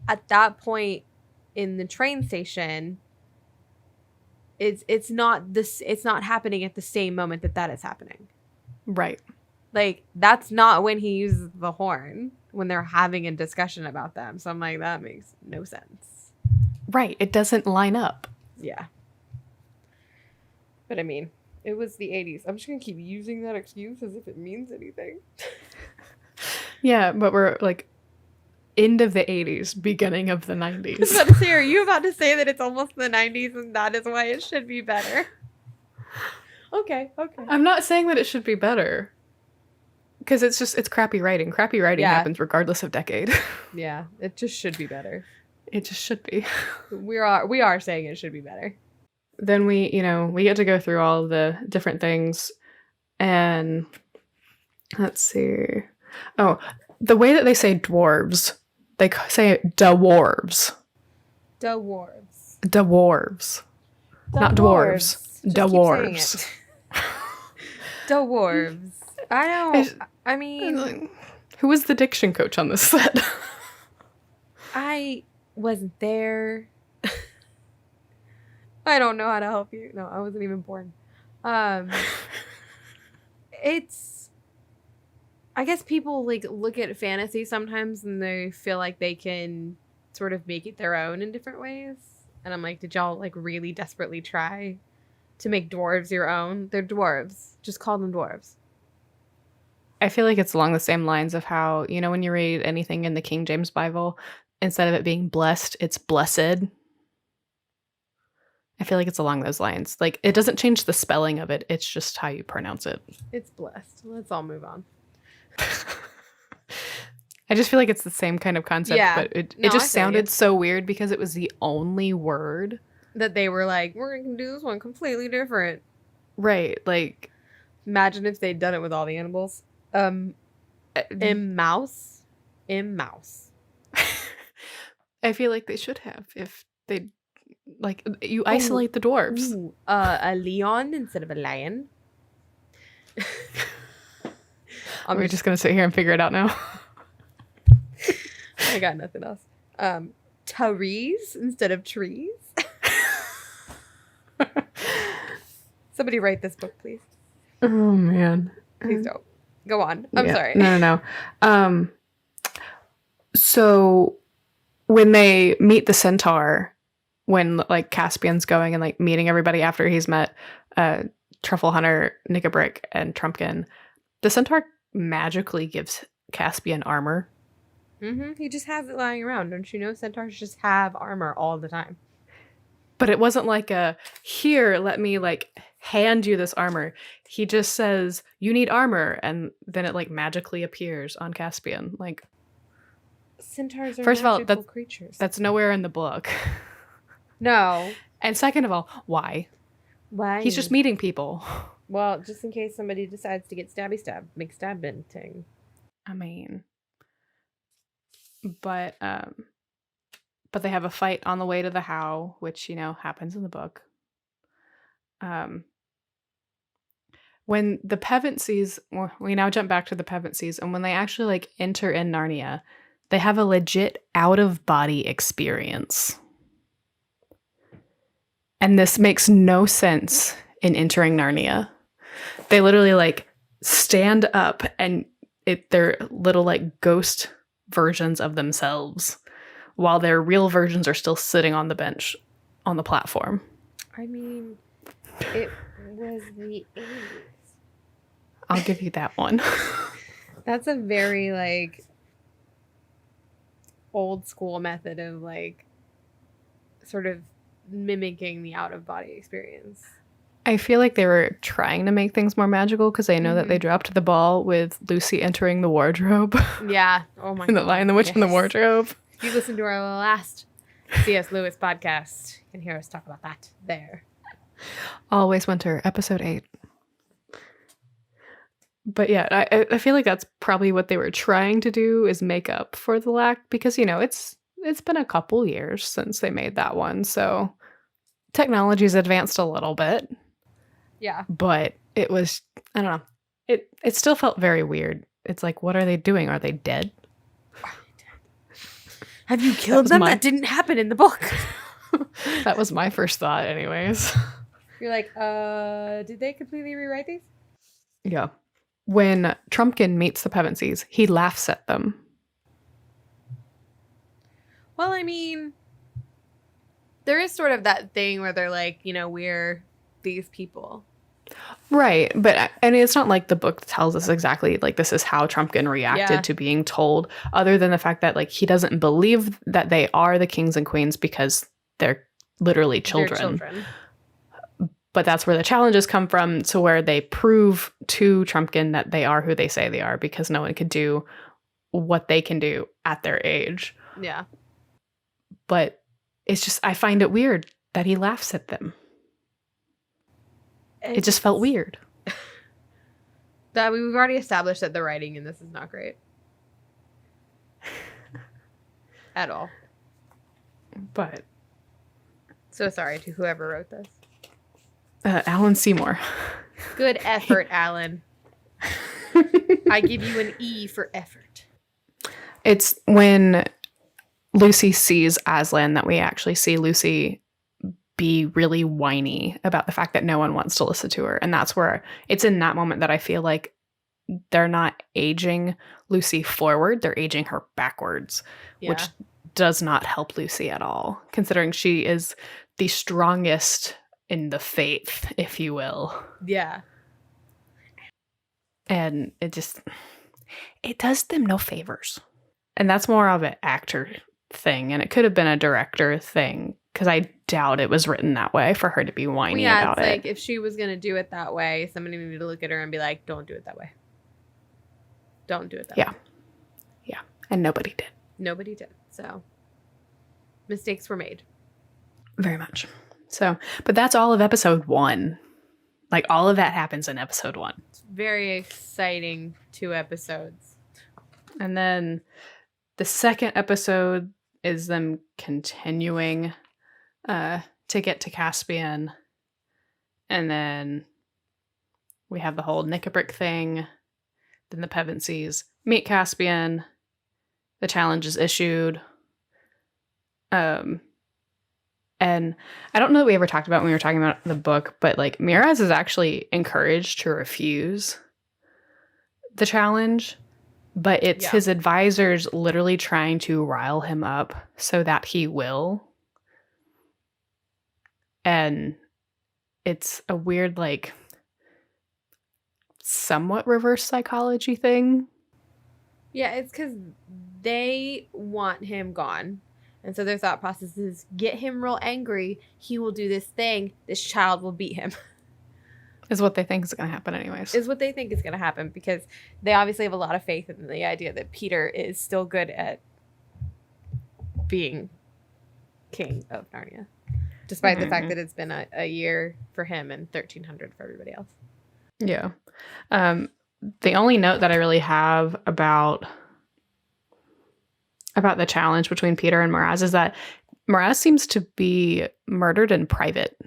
at that point in the train station, it's not happening at the same moment that is happening. Right. Like, that's not when he uses the horn, when they're having a discussion about them. So I'm like, that makes no sense. Right. It doesn't line up. Yeah. But I mean, it was the 80s. I'm just going to keep using that excuse as if it means anything. Yeah, but we're like end of the 80s, beginning of the 90s. I was about to say, are you about to say that it's almost the 90s and that is why it should be better? Okay. I'm not saying that it should be better. Because it's crappy writing. Crappy writing happens regardless of decade. Yeah, it just should be better. It just should be. We are saying it should be better. Then we get to go through all of the different things. And let's see. Oh, the way that they say dwarves, they say dwarves. Dwarves. Dwarves. Not dwarves. Dwarves. Dwarves. I mean, who was the diction coach on this set? I wasn't there. I don't know how to help you. No, I wasn't even born. It's, I guess people like look at fantasy sometimes and they feel like they can sort of make it their own in different ways. And I'm like, did y'all like really desperately try to make dwarves your own? They're dwarves. Just call them dwarves. I feel like it's along the same lines of how, when you read anything in the King James Bible, instead of it being blessed, it's blessed. I feel like it's along those lines. Like, it doesn't change the spelling of it. It's just how you pronounce it. It's blessed. Let's all move on. I just feel like it's the same kind of concept, but it just sounded so weird because it was the only word. That they were like, we're going to do this one completely different. Right. Like, imagine if they'd done it with all the animals. Mouse. I feel like they should have if they like you isolate the dwarves. Ooh, a leon instead of a lion. We're just gonna sit here and figure it out now. I got nothing else. Trees instead of trees. Somebody write this book, please. Oh man. Please don't. Go on. I'm sorry. No. So when they meet the centaur, when like Caspian's going and like meeting everybody after he's met Truffle Hunter, Nickabrick, and Trumpkin, the centaur magically gives Caspian armor. Mm-hmm. He just has it lying around. Don't you know centaurs just have armor all the time? But it wasn't like here, let me like hand you this armor. He just says, you need armor. And then it like magically appears on Caspian. Like, centaurs are first of all, creatures. That's nowhere in the book. No. And second of all, why? Why? He's just meeting people. Well, just in case somebody decides to get stabby make stabbing. I mean, but they have a fight on the way to the How, which, happens in the book. When the Pevensies, we now jump back to the Pevensies, and when they actually like enter in Narnia, they have a legit out-of-body experience. And this makes no sense in entering Narnia. They literally like stand up and they're little like ghost versions of themselves while their real versions are still sitting on the bench on the platform. I mean, it was the 80s. I'll give you that one. That's a very like old school method of like sort of mimicking the out of body experience. I feel like they were trying to make things more magical because I know that they dropped the ball with Lucy entering the wardrobe. Yeah. Oh my In god. The Lion, the Witch, and the Wardrobe. If you listen to our last C.S. Lewis podcast, you can hear us talk about that there. Always Winter, episode 8. But yeah, I feel like that's probably what they were trying to do, is make up for the lack, because, you know, it's been a couple years since they made that one, so technology's advanced a little bit. Yeah. But it was, I don't know, it still felt very weird. It's like, what are they doing? Are they dead? Have you killed them? That didn't happen in the book. That was my first thought anyways. You're like, did they completely rewrite these? Yeah. When Trumpkin meets the Pevensies, he laughs at them. Well, I mean, there is sort of that thing where they're like, you know, we're these people. Right. And it's not like the book tells us exactly, like, this is how Trumpkin reacted to being told, other than the fact that, like, he doesn't believe that they are the kings and queens because they're literally children. But that's where the challenges come from, to where they prove to Trumpkin that they are who they say they are, because no one could do what they can do at their age. Yeah. But it's just, I find it weird that he laughs at them. It just felt weird. We've already established that the writing in this is not great. At all. But. So sorry to whoever wrote this. Alan Seymour. Good effort, Alan. I give you an E for effort. It's when Lucy sees Aslan that we actually see Lucy be really whiny about the fact that no one wants to listen to her. And that's where it's in that moment that I feel like they're not aging Lucy forward, they're aging her backwards, which does not help Lucy at all, considering she is the strongest in the faith, if you will. Yeah. And it does them no favors. And that's more of an actor thing, and it could have been a director thing, because I doubt it was written that way for her to be whiny about it. Yeah, it's like, if she was going to do it that way, somebody needed to look at her and be like, don't do it that way. Don't do it that way. Yeah. And nobody did. Nobody did. So, mistakes were made. Very much. So, but that's all of episode 1. Like, all of that happens in episode 1. It's very exciting 2 episodes. And then the second episode is them continuing to get to Caspian. And then we have the whole Knickabrick thing. Then the Pevensies meet Caspian. The challenge is issued. And I don't know that we ever talked about when we were talking about the book, but, like, Miraz is actually encouraged to refuse the challenge, but it's his advisors literally trying to rile him up so that he will. And it's a weird, like, somewhat reverse psychology thing. Yeah, it's because they want him gone. And so their thought process is, get him real angry. He will do this thing. This child will beat him. Is what they think is going to happen anyways. Is what they think is going to happen, because they obviously have a lot of faith in the idea that Peter is still good at being king of Narnia. Despite the fact that it's been a year for him and 1300 for everybody else. Yeah. The only note that I really have about the challenge between Peter and Miraz is that Miraz seems to be murdered in private.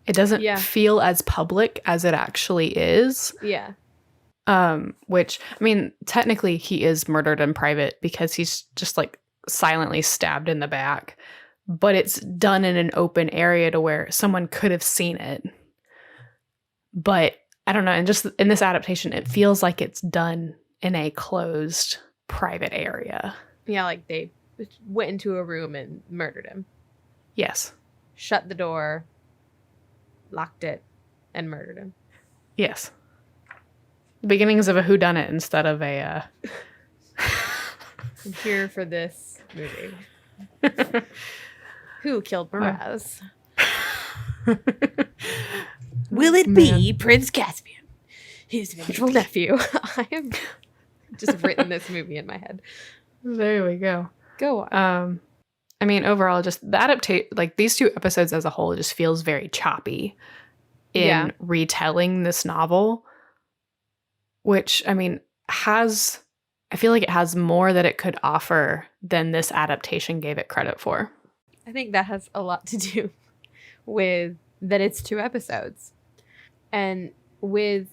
It doesn't feel as public as it actually is. Yeah. Which, I mean, technically he is murdered in private because he's just, like, silently stabbed in the back. But it's done in an open area to where someone could have seen it. But I don't know. And just in this adaptation, it feels like it's done in a closed private area. Yeah, like they went into a room and murdered him. Yes. Shut the door, locked it, and murdered him. Yes. The beginnings of a whodunit instead of a... I'm here for this movie. Who killed Miraz? Will it Man. be Prince Caspian, his vengeful nephew? I have just written this movie in my head. There we go. Go on. I mean, overall, just the like these two episodes as a whole just feels very choppy in retelling this novel, which, I mean, I feel like it has more that it could offer than this adaptation gave it credit for. I think that has a lot to do with that it's 2 episodes. And with,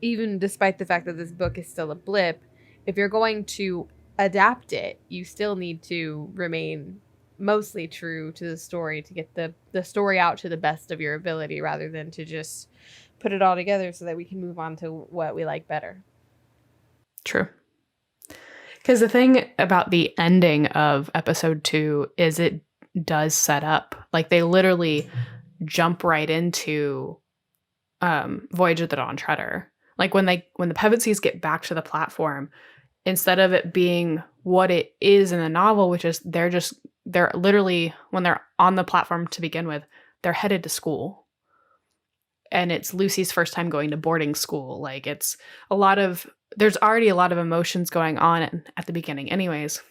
even despite the fact that this book is still a blip, if you're going to adapt it, you still need to remain mostly true to the story to get the story out to the best of your ability, rather than to just put it all together so that we can move on to what we like better. True. Because the thing about the ending of episode 2 is it does set up, like they literally jump right into Voyage of the Dawn Treader. Like when the Pevensies get back to the platform, instead of it being what it is in the novel, which is they're literally, when they're on the platform to begin with, they're headed to school. And it's Lucy's first time going to boarding school. Like there's already a lot of emotions going on at the beginning anyways.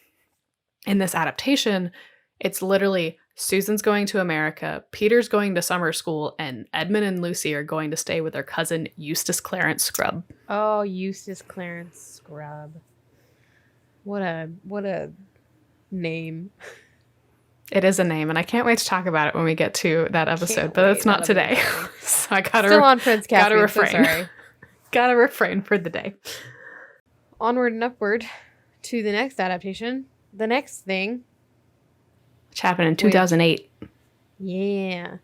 In this adaptation, it's literally Susan's going to America, Peter's going to summer school, and Edmund and Lucy are going to stay with their cousin Eustace Clarence Scrubb. Oh, Eustace Clarence Scrubb. What a name. It is a name, and I can't wait to talk about it when we get to that episode, but it's not today. So I gotta still on Prince Caspian. Gotta refrain. So sorry. Gotta refrain for the day. Onward and upward to the next adaptation. The next thing, which happened in 2008. Yeah,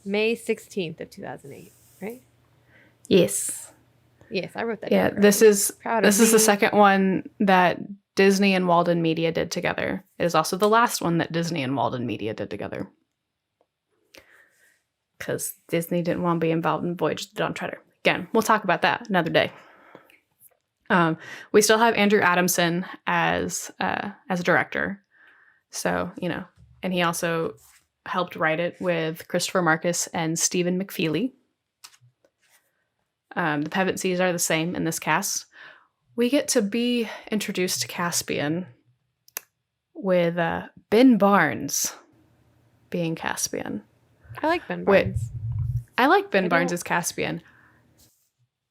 May 16th of 2008. Right? Yes. Yes, I wrote that. Yeah, down. this is the second one that Disney and Walden Media did together. It is also the last one that Disney and Walden Media did together. Because Disney didn't want to be involved in Voyage of the Dawn Treader. Again, we'll talk about that another day. We still have Andrew Adamson as a director. So, and he also helped write it with Christopher Marcus and Stephen McFeely. The Pevensies are the same in this cast. We get to be introduced to Caspian with Ben Barnes being Caspian. I like Ben Barnes. I like Ben Barnes as Caspian.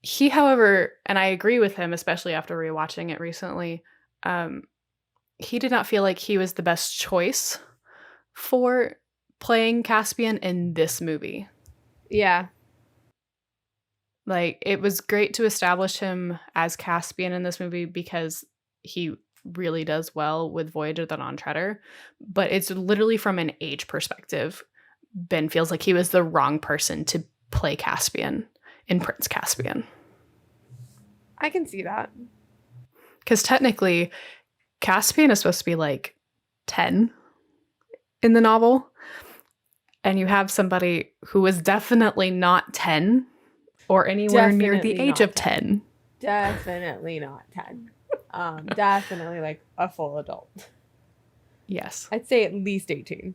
He, however, and I agree with him, especially after rewatching it recently, he did not feel like he was the best choice for playing Caspian in this movie. Yeah. Like, it was great to establish him as Caspian in this movie because he really does well with Voyage of the Dawn Treader, but it's literally from an age perspective. Ben feels like he was the wrong person to play Caspian in Prince Caspian. I can see that. Because technically, Caspian is supposed to be like 10 in the novel, and you have somebody who is definitely not 10 or anywhere near the age of 10. Definitely not 10. Definitely like a full adult. Yes. I'd say at least 18.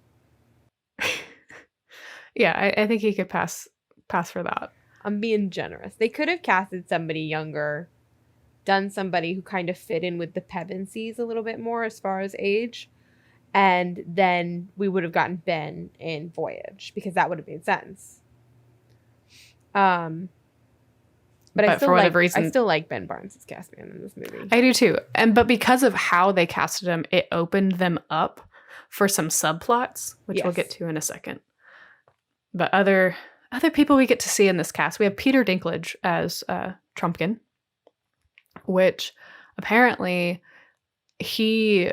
Yeah, I think he could pass for that. I'm being generous. They could have casted somebody younger, done somebody who kind of fit in with the Pevensies a little bit more as far as age, and then we would have gotten Ben in Voyage, because that would have made sense. But I still like Ben Barnes as Caspian in this movie. I do too. But because of how they casted him, it opened them up for some subplots, which we'll get to in a second. But other people we get to see in this cast, we have Peter Dinklage as Trumpkin, which apparently he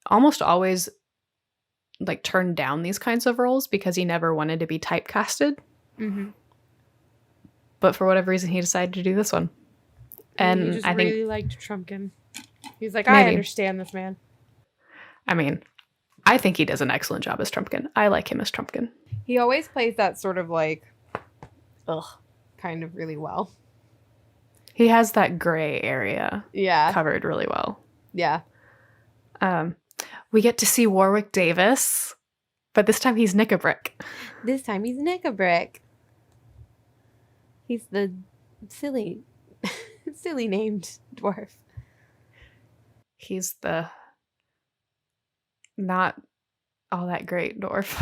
almost always like turned down these kinds of roles because he never wanted to be typecasted. Mm-hmm. But for whatever reason, he decided to do this one. And he just I think really liked Trumpkin. He's like, I understand this man. I mean, I think he does an excellent job as Trumpkin. I like him as Trumpkin. He always plays that sort of like, kind of really well. He has that gray area covered really well. Yeah. We get to see Warwick Davis, but this time he's Nickabrick. He's the silly named dwarf. He's the not all that great dwarf.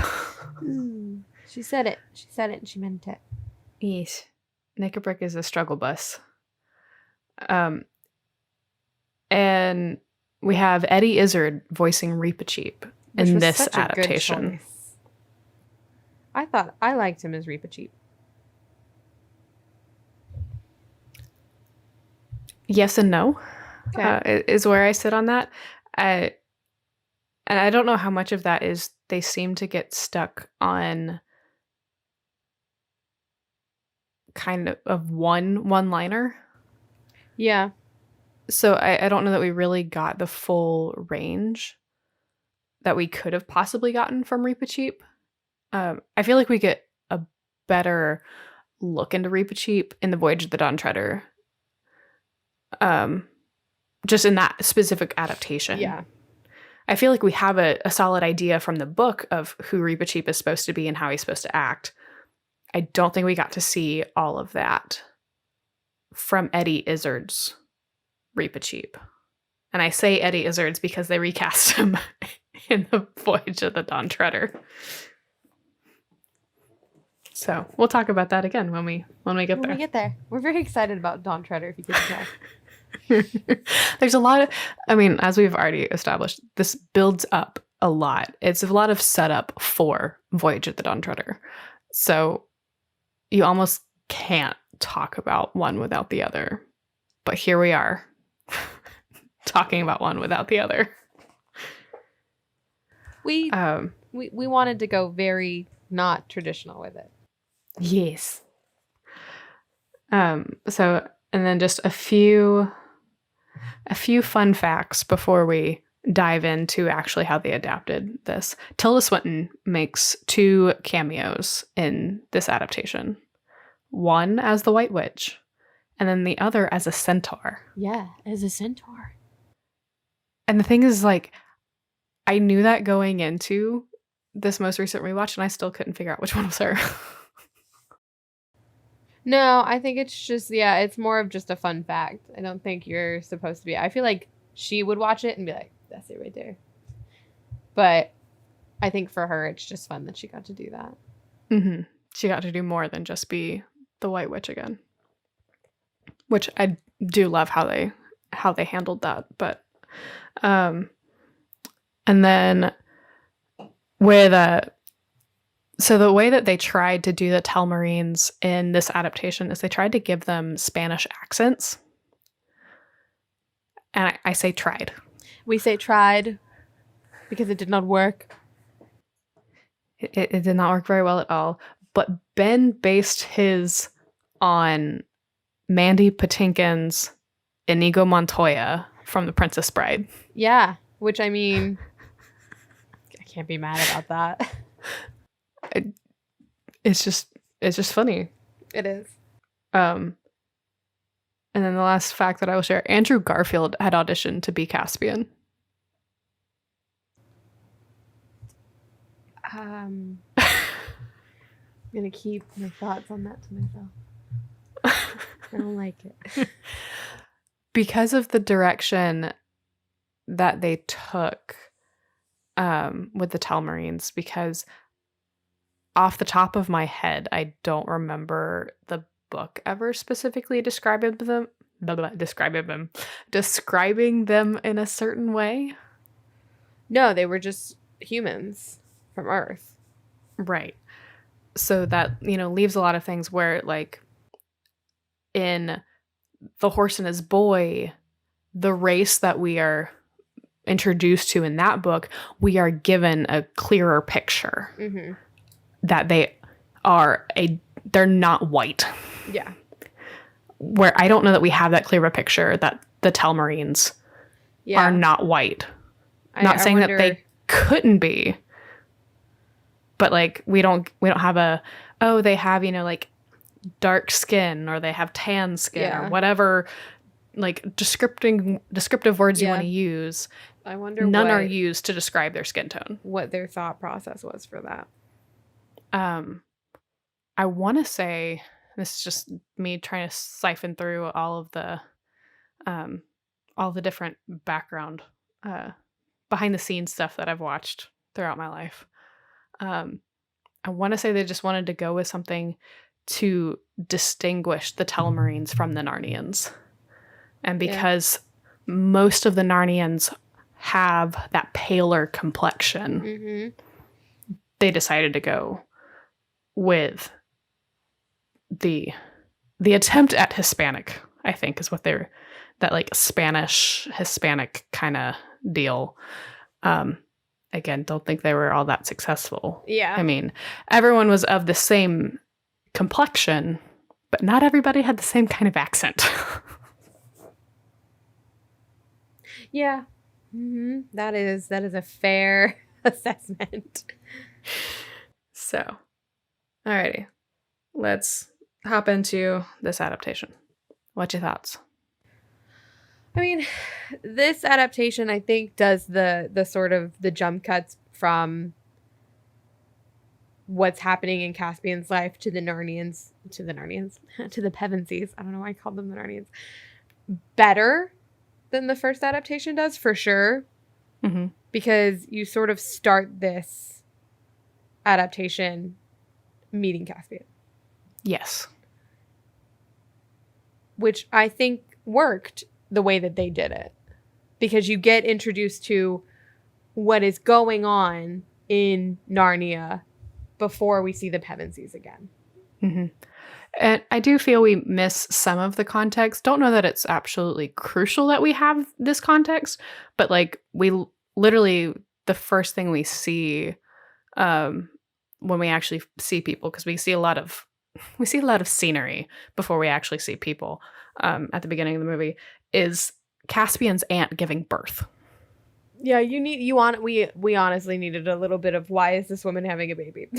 She said it. She said it and she meant it. Yes. Knickerbrick is a struggle bus. And we have Eddie Izzard voicing Reepicheep in this adaptation. I liked him as Reepicheep. Yes and no. Okay. Is where I sit on that. And I don't know how much of that is they seem to get stuck on kind of one-liner. Yeah. So I don't know that we really got the full range that we could have possibly gotten from Reepicheep. I feel like we get a better look into Reepicheep in the Voyage of the Dawn Treader. Just in that specific adaptation. Yeah. I feel like we have a solid idea from the book of who Reepicheep is supposed to be and how he's supposed to act. I don't think we got to see all of that from Eddie Izzard's Reepicheep. And I say Eddie Izzard's because they recast him in the Voyage of the Dawn Treader. So we'll talk about that again when we get there. When we get there. We're very excited about Dawn Treader, if you couldn't tell. There's a lot of, as we've already established, this builds up a lot. It's a lot of setup for Voyage of the Dawn Treader. So you almost can't talk about one without the other. But here we are, talking about one without the other. We wanted to go very not traditional with it. Yes. So, and then just a few fun facts before we dive into actually how they adapted this. Tilda Swinton makes 2 cameos in this adaptation. One as the White Witch, and then the other as a centaur. Yeah, as a centaur. And the thing is, like, I knew that going into this most recent rewatch, and I still couldn't figure out which one was her. No, I think it's just, it's more of just a fun fact. I don't think you're supposed to be. I feel like she would watch it and be like, that's it right there. But I think for her, it's just fun that she got to do that. Mm-hmm. She got to do more than just be the White Witch again. Which I do love how they handled that. But, and then with, so the way that they tried to do the Telemarines in this adaptation is they tried to give them Spanish accents. And I say tried. We say tried because it did not work. It did not work very well at all. But Ben based his on Mandy Patinkin's Inigo Montoya from The Princess Bride. Yeah, which I can't be mad about that. It's just funny. It is. And then the last fact that I will share, Andrew Garfield had auditioned to be Caspian. I'm gonna keep my thoughts on that to myself. I don't like it. Because of the direction that they took with the Telemarines, because off the top of my head, I don't remember the book ever specifically describing them in a certain way. No, they were just humans from Earth. Right. So that, leaves a lot of things where, like, in The Horse and His Boy, the race that we are introduced to in that book, we are given a clearer picture. Mm-hmm. That they're not white. Yeah. Where I don't know that we have that clearer picture that the Telemarines are not white. Not saying that they couldn't be, but like we don't have they have, like dark skin or they have tan skin or whatever, like descriptive words you want to use. I wonder none are used to describe their skin tone. What their thought process was for that. I want to say This is just me trying to siphon through all the different background, behind the scenes stuff that I've watched throughout my life. Um, I want to say they just wanted to go with something to distinguish the Telemarines from the Narnians. And because most of the Narnians have that paler complexion, they decided to go with the attempt at Hispanic, I think, is what they're, that like Spanish Hispanic kind of deal. Again, don't think they were all that successful. Yeah. I mean, everyone was of the same complexion, but not everybody had the same kind of accent. Yeah. That is a fair assessment. So, alrighty. Let's hop into this adaptation. What's your thoughts? I mean, this adaptation, I think, does the sort of the jump cuts from what's happening in Caspian's life to the Pevensies. I don't know why I called them the Narnians. Better than the first adaptation does, for sure. Because you sort of start this adaptation meeting Caspian. Yes. Which I think worked the way that they did it. Because you get introduced to what is going on in Narnia before we see the Pevensies again. And I do feel we miss some of the context. Don't know that it's absolutely crucial that we have this context, but like we literally, the first thing we see when we actually see people, because we see a lot of scenery before we actually see people at the beginning of the movie, is Caspian's aunt giving birth. Yeah, we honestly needed a little bit of, why is this woman having a baby?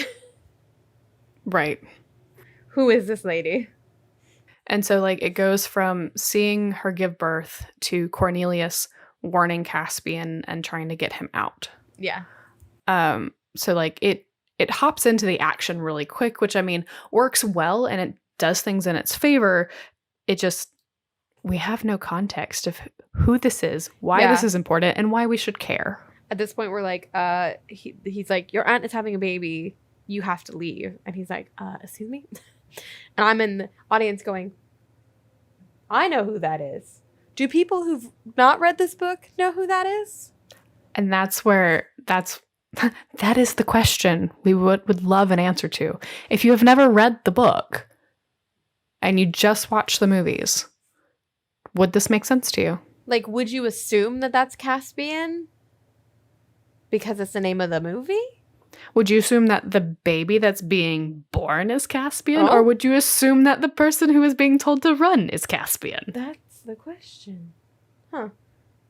Right. Who is this lady? And so like it goes from seeing her give birth to Cornelius warning Caspian and trying to get him out. Yeah. So like it hops into the action really quick, which I mean works well and it does things in its favor. It just, we have no context of who this is, why this is important, and why we should care. At this point, we're like, he's like, your aunt is having a baby. You have to leave. And he's like, excuse me? And I'm in the audience going, I know who that is. Do people who've not read this book know who that is? And that is the question we would love an answer to. If you have never read the book and you just watch the movies, would this make sense to you? Like, would you assume that that's Caspian? Because it's the name of the movie? Would you assume that the baby that's being born is Caspian? Or would you assume that the person who is being told to run is Caspian? That's the question. Huh.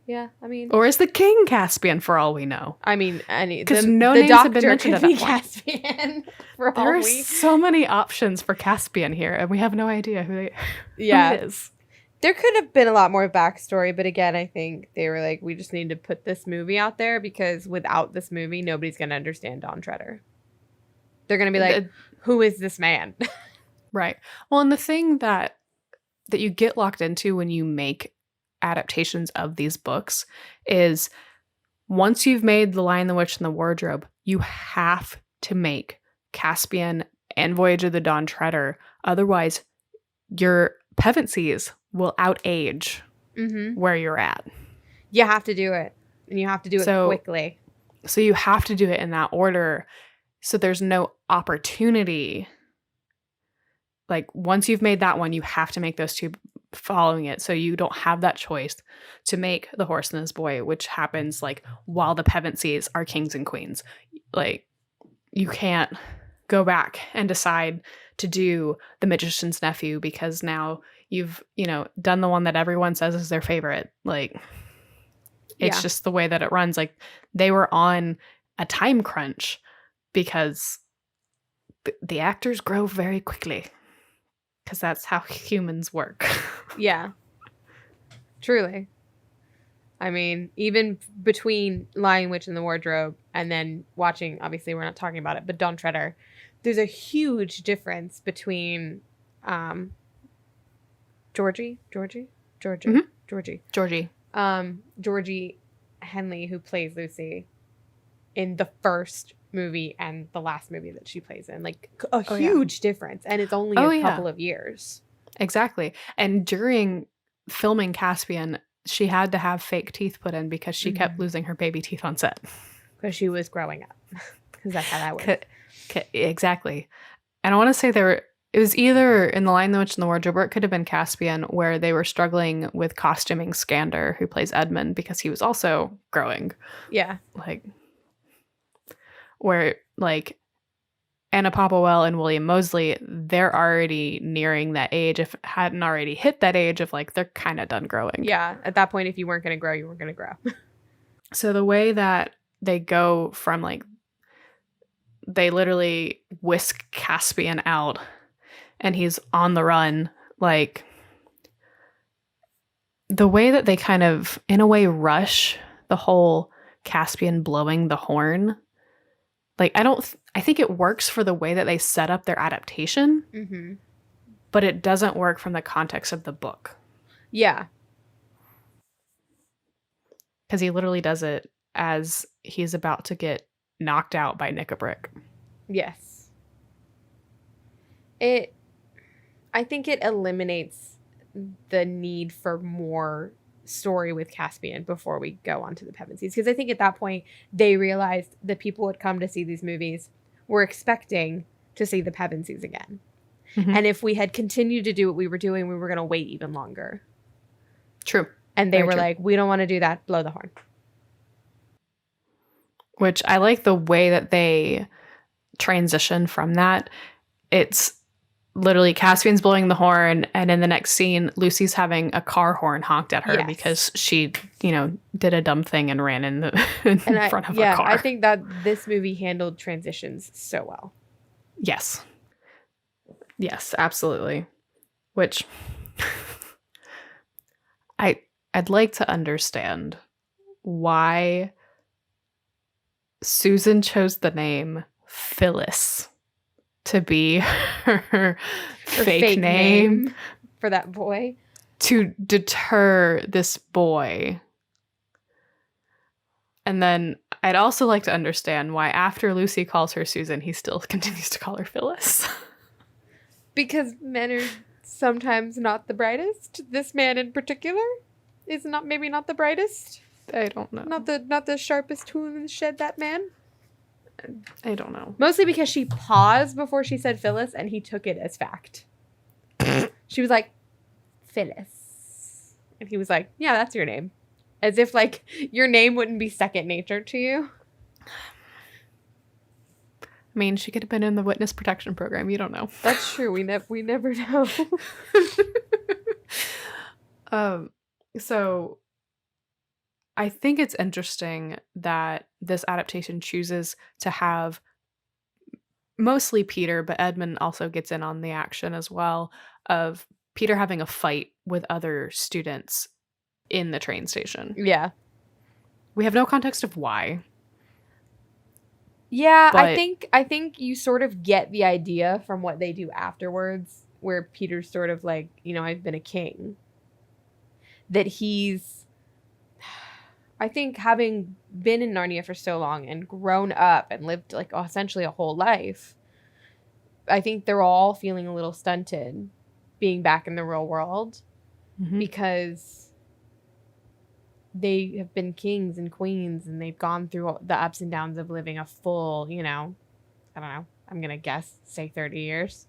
Yeah, I mean... Or is the king Caspian, for all we know? I mean, because no names have been mentioned at that point. Caspian. There are so many options for Caspian here, and we have no idea who it is. There could have been a lot more backstory, but again, I think they were like, we just need to put this movie out there because without this movie, nobody's going to understand Don Treader. They're going to be like, who is this man? Right. Well, and the thing that you get locked into when you make adaptations of these books is once you've made The Lion, the Witch, and the Wardrobe, you have to make Caspian and Voyage of the Dawn Treader. Otherwise, your Pevensies will outage where you're at. You have to do it. And you have to do it quickly. So you have to do it in that order. So there's no opportunity. Like once you've made that one, you have to make those two following it. So you don't have that choice to make The Horse and His Boy, which happens like while the Pevensies are kings and queens. Like you can't go back and decide to do The Magician's Nephew because now you've, done the one that everyone says is their favorite. Like, it's just the way that it runs. Like, they were on a time crunch because the actors grow very quickly because that's how humans work. Yeah. Truly. I mean, even between Lion, Witch, and the Wardrobe and then watching, obviously we're not talking about it, but Don Treader, there's a huge difference between um, Georgie, Mhm. Georgie. Georgie Henley, who plays Lucy in the first movie and the last movie that she plays in. Like a huge difference. And it's only a couple of years. Exactly. And during filming Caspian, she had to have fake teeth put in because she kept losing her baby teeth on set. Because she was growing up. Because that's how that works. Exactly. And I want to say it was either in The Lion, the Witch, and the Wardrobe, or it could have been Caspian, where they were struggling with costuming Skander, who plays Edmund, because he was also growing. Yeah. Like, where, like, Anna Popplewell and William Moseley, they're already nearing that age, if hadn't already hit that age of, like, they're kind of done growing. Yeah. At that point, if you weren't going to grow, you weren't going to grow. So the way that they go from, like, they literally whisk Caspian out and he's on the run, like, the way that they kind of, in a way, rush the whole Caspian blowing the horn, like, I think it works for the way that they set up their adaptation, but it doesn't work from the context of the book. Yeah. Because he literally does it as he's about to get knocked out by Nickabrick. Yes. I think it eliminates the need for more story with Caspian before we go on to the Pevensies. Because I think at that point, they realized that people would come to see these movies were expecting to see the Pevensies again. And if we had continued to do what we were doing, we were going to wait even longer. True. And they were like, we don't want to do that. Blow the horn. Which I like the way that they transition from that. It's literally Caspian's blowing the horn, and in the next scene, Lucy's having a car horn honked at her because she, did a dumb thing and ran in front of a car. I think that this movie handled transitions so well. Yes. Yes, absolutely. Which I'd like to understand why Susan chose the name Phyllis to be her fake name for that boy, to deter this boy. And then I'd also like to understand why after Lucy calls her Susan, he still continues to call her Phyllis. Because men are sometimes not the brightest. This man in particular is maybe not the brightest. I don't know. Not the sharpest tool in the shed, that man. I don't know. Mostly because she paused before she said Phyllis, and he took it as fact. She was like, Phyllis. And he was like, yeah, that's your name. As if, like, your name wouldn't be second nature to you. I mean, she could have been in the witness protection program. You don't know. That's true. We never know. So I think it's interesting that this adaptation chooses to have mostly Peter, but Edmund also gets in on the action as well, of Peter having a fight with other students in the train station. Yeah. We have no context of why. Yeah, I think you sort of get the idea from what they do afterwards, where Peter's sort of like, I've been a king. That he's, I think, having been in Narnia for so long and grown up and lived like essentially a whole life, I think they're all feeling a little stunted being back in the real world because they have been kings and queens and they've gone through the ups and downs of living a full, I don't know, I'm going to guess, say 30 years.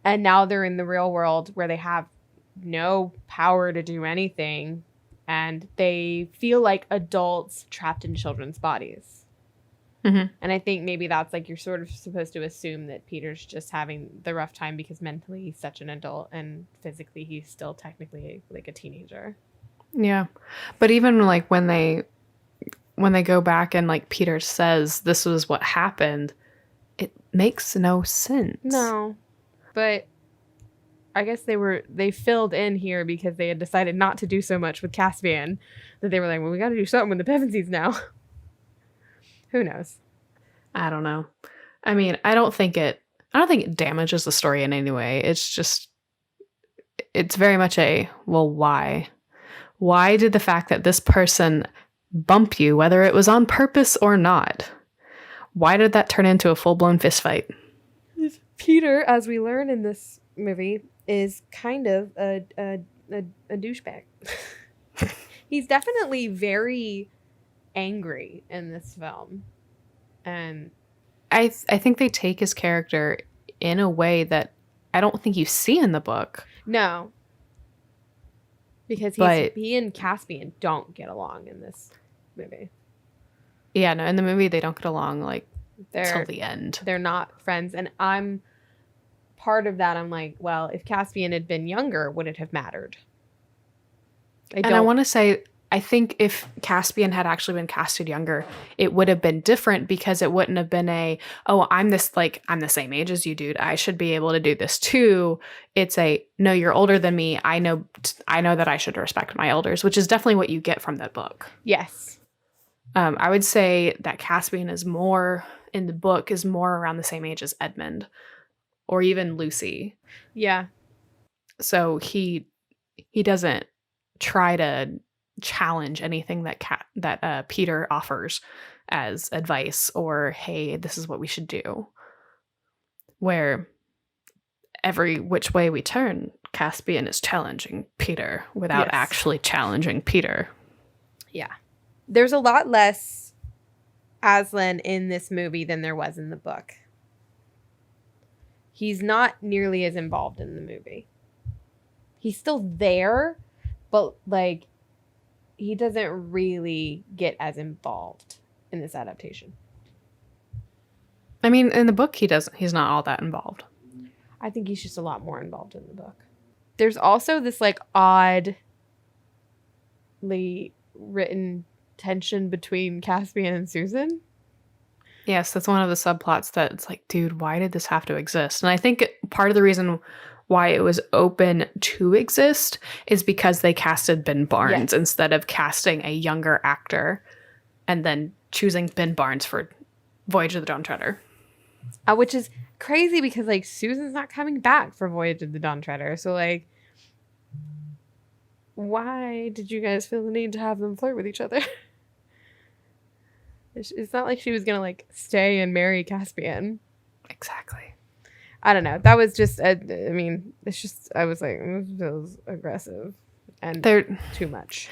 And now they're in the real world where they have no power to do anything, and they feel like adults trapped in children's bodies. And I think maybe that's like, you're sort of supposed to assume that Peter's just having the rough time because mentally he's such an adult and physically he's still technically like a teenager. Yeah. But even like when they go back and like Peter says this was what happened, it makes no sense. No. But I guess they filled in here because they had decided not to do so much with Caspian, that they were like, well, we got to do something with the Pevensies now. Who knows? I don't know. I mean, I don't think it I don't think it damages the story in any way. It's just, it's very much a, well, why? Why did the fact that this person bump you, whether it was on purpose or not, why did that turn into a full-blown fist fight? Peter, as we learn in this movie, is kind of a douchebag. He's definitely very angry in this film. And I think they take his character in a way that I don't think you see in the book. No. Because he and Caspian don't get along in this movie. Yeah, no, in the movie they don't get along like till the end. They're not friends. And I'm part of that. I'm like, well, if Caspian had been younger, would it have mattered? I want to say, I think if Caspian had actually been casted younger, it would have been different because it wouldn't have been I'm the same age as you, dude. I should be able to do this too. It's no, you're older than me. I know that I should respect my elders, which is definitely what you get from that book. Yes. I would say that Caspian is more around the same age as Edmund or even Lucy. Yeah. So he doesn't try to challenge anything that Peter offers as advice or, hey, this is what we should do. Where every which way we turn, Caspian is challenging Peter without actually challenging Peter. Yeah. There's a lot less Aslan in this movie than there was in the book. He's not nearly as involved in the movie. He's still there, but like he doesn't really get as involved in this adaptation. I mean, in the book, he's not all that involved. I think he's just a lot more involved in the book. There's also this like oddly written tension between Caspian and Susan. Yes, that's one of the subplots that it's like, dude, why did this have to exist? And I think part of the reason why it was open to exist is because they casted Ben Barnes instead of casting a younger actor and then choosing Ben Barnes for Voyage of the Dawn Treader. Which is crazy because like Susan's not coming back for Voyage of the Dawn Treader. So like, why did you guys feel the need to have them flirt with each other? It's not like she was going to like stay and marry Caspian. Exactly. I don't know. That was just, I was like, this feels aggressive and too much.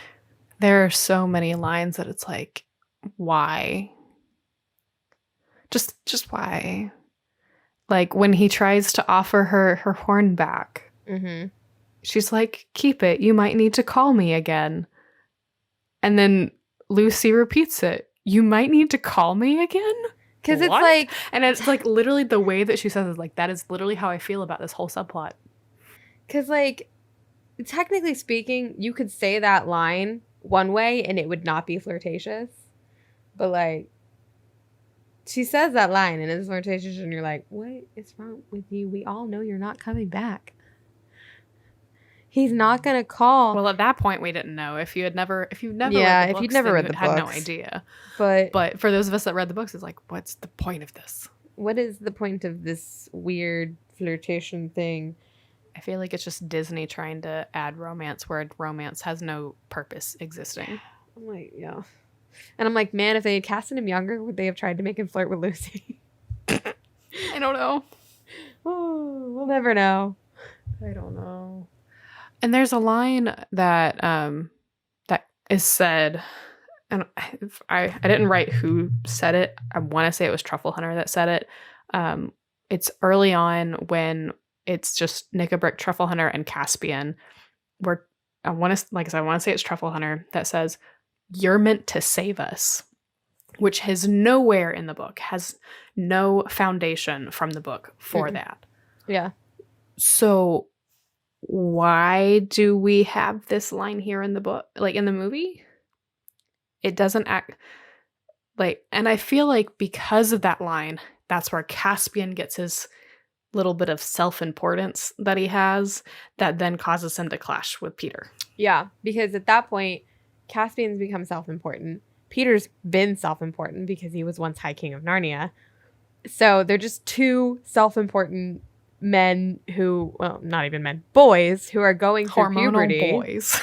There are so many lines that it's like, why? Just why? Like when he tries to offer her horn back, she's like, keep it. You might need to call me again. And then Lucy repeats it. You might need to call me again? Because it's like... And it's like literally the way that she says it, like, that is literally how I feel about this whole subplot. Because, like, technically speaking, you could say that line one way and it would not be flirtatious. But, like, she says that line and it's flirtatious and you're like, what is wrong with you? We all know you're not coming back. He's not going to call. Well, at that point, we didn't know. If you'd never read the books, had no idea. But for those of us that read the books, it's like, what's the point of this? What is the point of this weird flirtation thing? I feel like it's just Disney trying to add romance where romance has no purpose existing. I'm like, yeah. And I'm like, man, if they had casted him younger, would they have tried to make him flirt with Lucy? I don't know. Oh, we'll never know. I don't know. And there's a line that that is said, and I didn't write who said it. I want to say it was Truffle Hunter that said it. It's early on when it's just Nickabrick, Truffle Hunter, and Caspian. Where I want to say it's Truffle Hunter that says, "You're meant to save us," which is nowhere in the book, has no foundation from the book for that. Yeah. So why do we have this line here in the book, like in the movie? It doesn't act like, and I feel like because of that line, that's where Caspian gets his little bit of self-importance that he has that then causes him to clash with Peter. Yeah, because at that point, Caspian's become self-important. Peter's been self-important because he was once High King of Narnia. So they're just two self-important men who, well, not even men, boys who are going through Hormonal puberty. boys.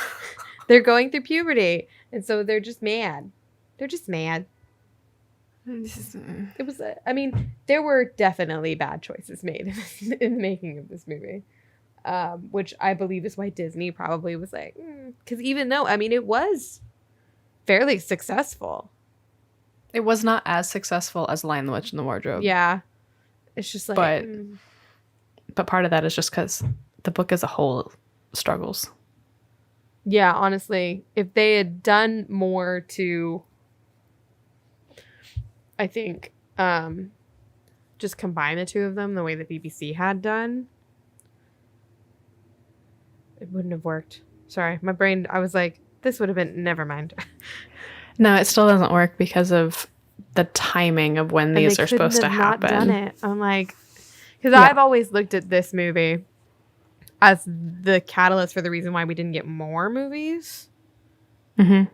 They're going through puberty. And so they're just mad. They're just mad. It was, I mean, there were definitely bad choices made in the making of this movie. Which I believe is why Disney probably was like, because even though, I mean, it was fairly successful. It was not as successful as Lion, the Witch, and the Wardrobe. Yeah. It's just like... But part of that is just because the book as a whole struggles. Yeah, honestly, if they had done more to, I think, just combine the two of them the way that BBC had done, it wouldn't have worked. Sorry, my brain, I was like, this would have been, never mind. No, it still doesn't work because of the timing of when these are supposed to happen. Not done it. I'm like, because I've always looked at this movie as the catalyst for the reason why we didn't get more movies. Mm-hmm.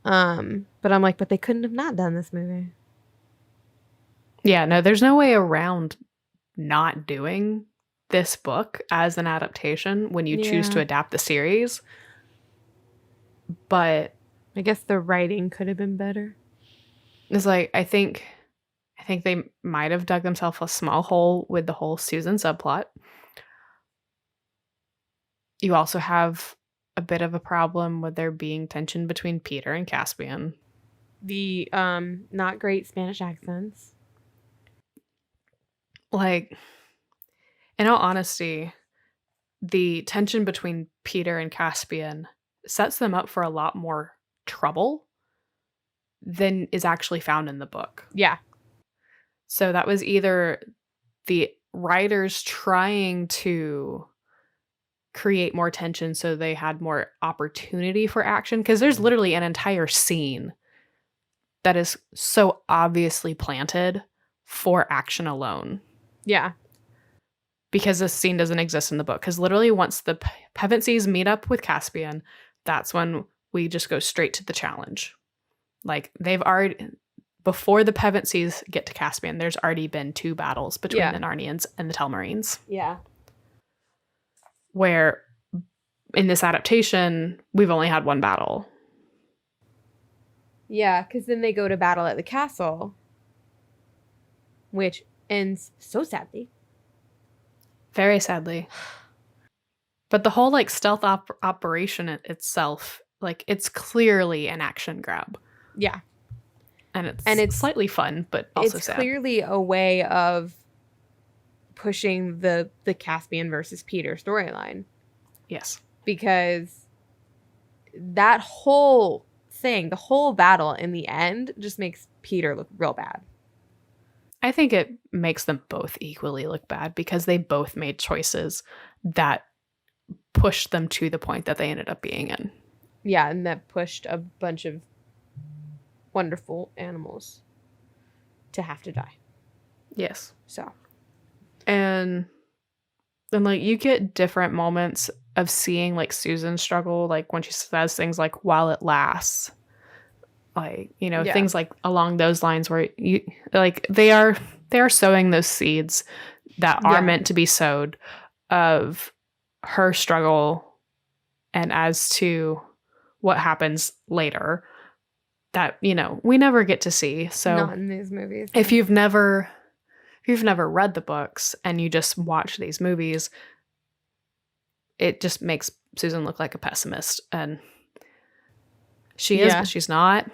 But I'm like, but they couldn't have not done this movie. Yeah, no, there's no way around not doing this book as an adaptation when you choose to adapt the series. But I guess the writing could have been better. It's like, I think they might have dug themselves a small hole with the whole Susan subplot. You also have a bit of a problem with there being tension between Peter and Caspian. The not great Spanish accents. Like, in all honesty, the tension between Peter and Caspian sets them up for a lot more trouble than is actually found in the book. Yeah. So that was either the writers trying to create more tension so they had more opportunity for action, because there's literally an entire scene that is so obviously planted for action alone. Yeah. Because this scene doesn't exist in the book. Because literally once the Pevensies meet up with Caspian, that's when we just go straight to the challenge. Like, they've already... Before the Pevensies get to Caspian, there's already been 2 battles between the Narnians and the Telemarines. Yeah. Where in this adaptation, we've only had 1 battle. Yeah, because then they go to battle at the castle, which ends so sadly. Very sadly. But the whole, like, stealth operation itself, like, it's clearly an action grab. Yeah. And it's slightly fun, but also sad. It's clearly a way of pushing the Caspian versus Peter storyline. Yes. Because that whole thing, the whole battle in the end, just makes Peter look real bad. I think it makes them both equally look bad because they both made choices that pushed them to the point that they ended up being in. Yeah, and that pushed a bunch of wonderful animals to have to die. Yes. So. And then, like, you get different moments of seeing, like, Susan struggle, like, when she says things like, while it lasts. Like, you know, things like along those lines where you, like, they are sowing those seeds that are meant to be sowed of her struggle and as to what happens later that, you know, we never get to see. So not in these movies. If you've never read the books and you just watch these movies, it just makes Susan look like a pessimist, and she is, but she's not.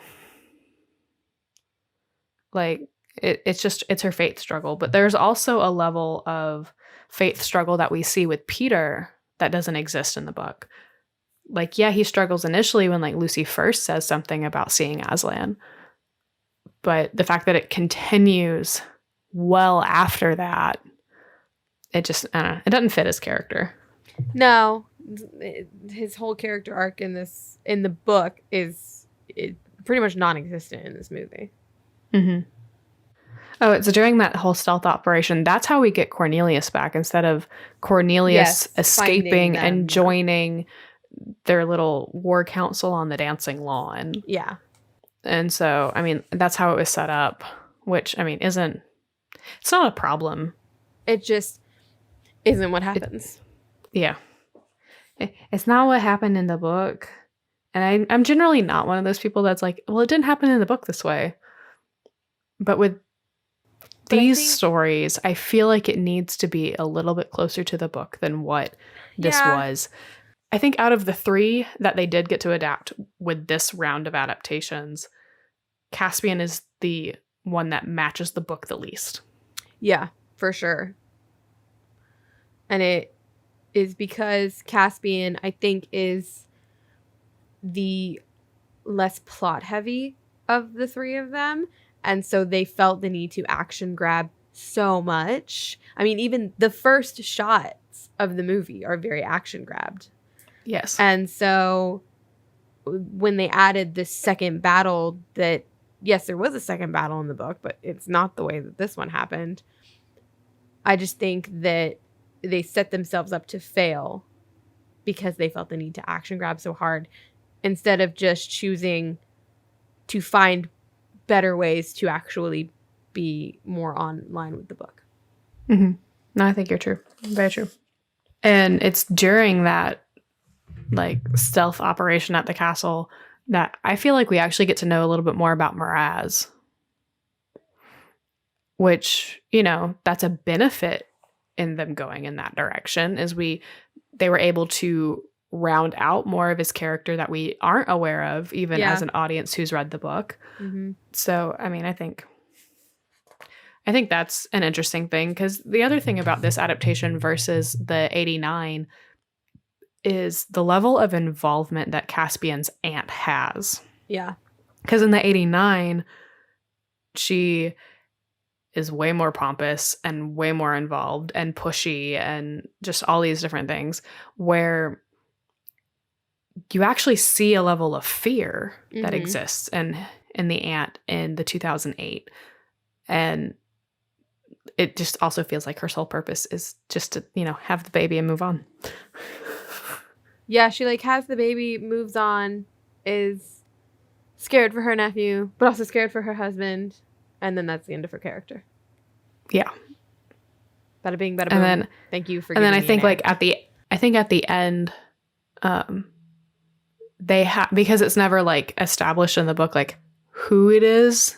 Like, it's her faith struggle. But there's also a level of faith struggle that we see with Peter that doesn't exist in the book. Like, yeah, he struggles initially when, like, Lucy first says something about seeing Aslan. But the fact that it continues well after that, it just, I don't know, it doesn't fit his character. No. His whole character arc in the book is pretty much non-existent in this movie. Mm-hmm. Oh, it's during that whole stealth operation. That's how we get Cornelius back, instead of Cornelius escaping and joining their little war council on the dancing lawn. Yeah. And so, I mean, that's how it was set up, which, I mean, isn't It's not a problem. It just isn't what happens. Yeah. It's not what happened in the book. And I'm generally not one of those people that's like, well, it didn't happen in the book this way. But with these stories, I feel like it needs to be a little bit closer to the book than what this was. I think out of the 3 that they did get to adapt with this round of adaptations, Caspian is the one that matches the book the least. Yeah, for sure. And it is because Caspian, I think, is the less plot heavy of the 3 of them. And so they felt the need to action grab so much. I mean, even the first shots of the movie are very action grabbed. Yes. And so when they added this second battle that, yes, there was a second battle in the book, but it's not the way that this one happened. I just think that they set themselves up to fail because they felt the need to action grab so hard instead of just choosing to find better ways to actually be more on line with the book. Mm-hmm. No, I think you're true. Very true. And it's during that like stealth operation at the castle that I feel like we actually get to know a little bit more about Miraz, which, you know, that's a benefit in them going in that direction, is they were able to round out more of his character that we aren't aware of, even as an audience who's read the book. Mm-hmm. So, I mean, I think that's an interesting thing, because the other thing about this adaptation versus the 89 is the level of involvement that Caspian's aunt has. Yeah. Because in the 89, she is way more pompous and way more involved and pushy and just all these different things, where you actually see a level of fear that exists in the aunt in the 2008. And it just also feels like her sole purpose is just to, you know, have the baby and move on. Yeah, she like has the baby, moves on, is scared for her nephew, but also scared for her husband. And then that's the end of her character. Yeah. Bada bing, bada boom. And then, thank you for. And then I think like at the end, they have, because it's never like established in the book like who it is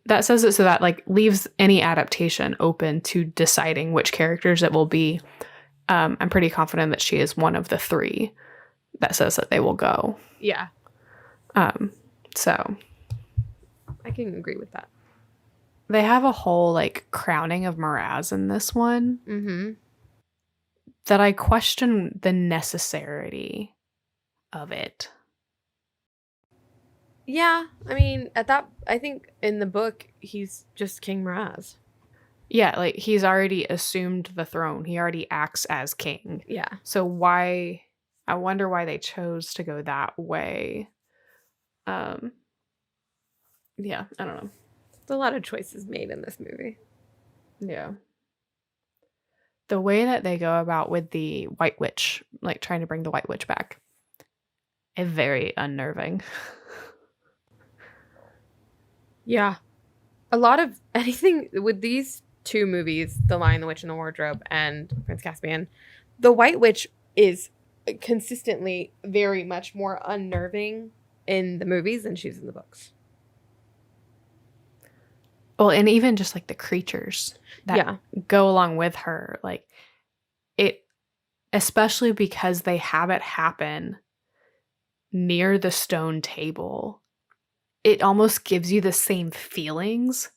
that says it, so that like leaves any adaptation open to deciding which characters it will be. I'm pretty confident that she is one of the 3 that says that they will go. Yeah. So I can agree with that. They have a whole like crowning of Miraz in this one that I question the necessity of it. Yeah, I mean, I think in the book he's just King Miraz. Yeah, like he's already assumed the throne. He already acts as king. Yeah. So I wonder why they chose to go that way. Yeah, I don't know. There's a lot of choices made in this movie. Yeah. The way that they go about with the White Witch, like trying to bring the White Witch back, is very unnerving. Yeah. A lot of anything with these 2 movies, The Lion, the Witch, and the Wardrobe, and Prince Caspian, the White Witch is consistently very much more unnerving in the movies than she's in the books. Well, and even just like the creatures that go along with her, like it, especially because they have it happen near the stone table, it almost gives you the same feelings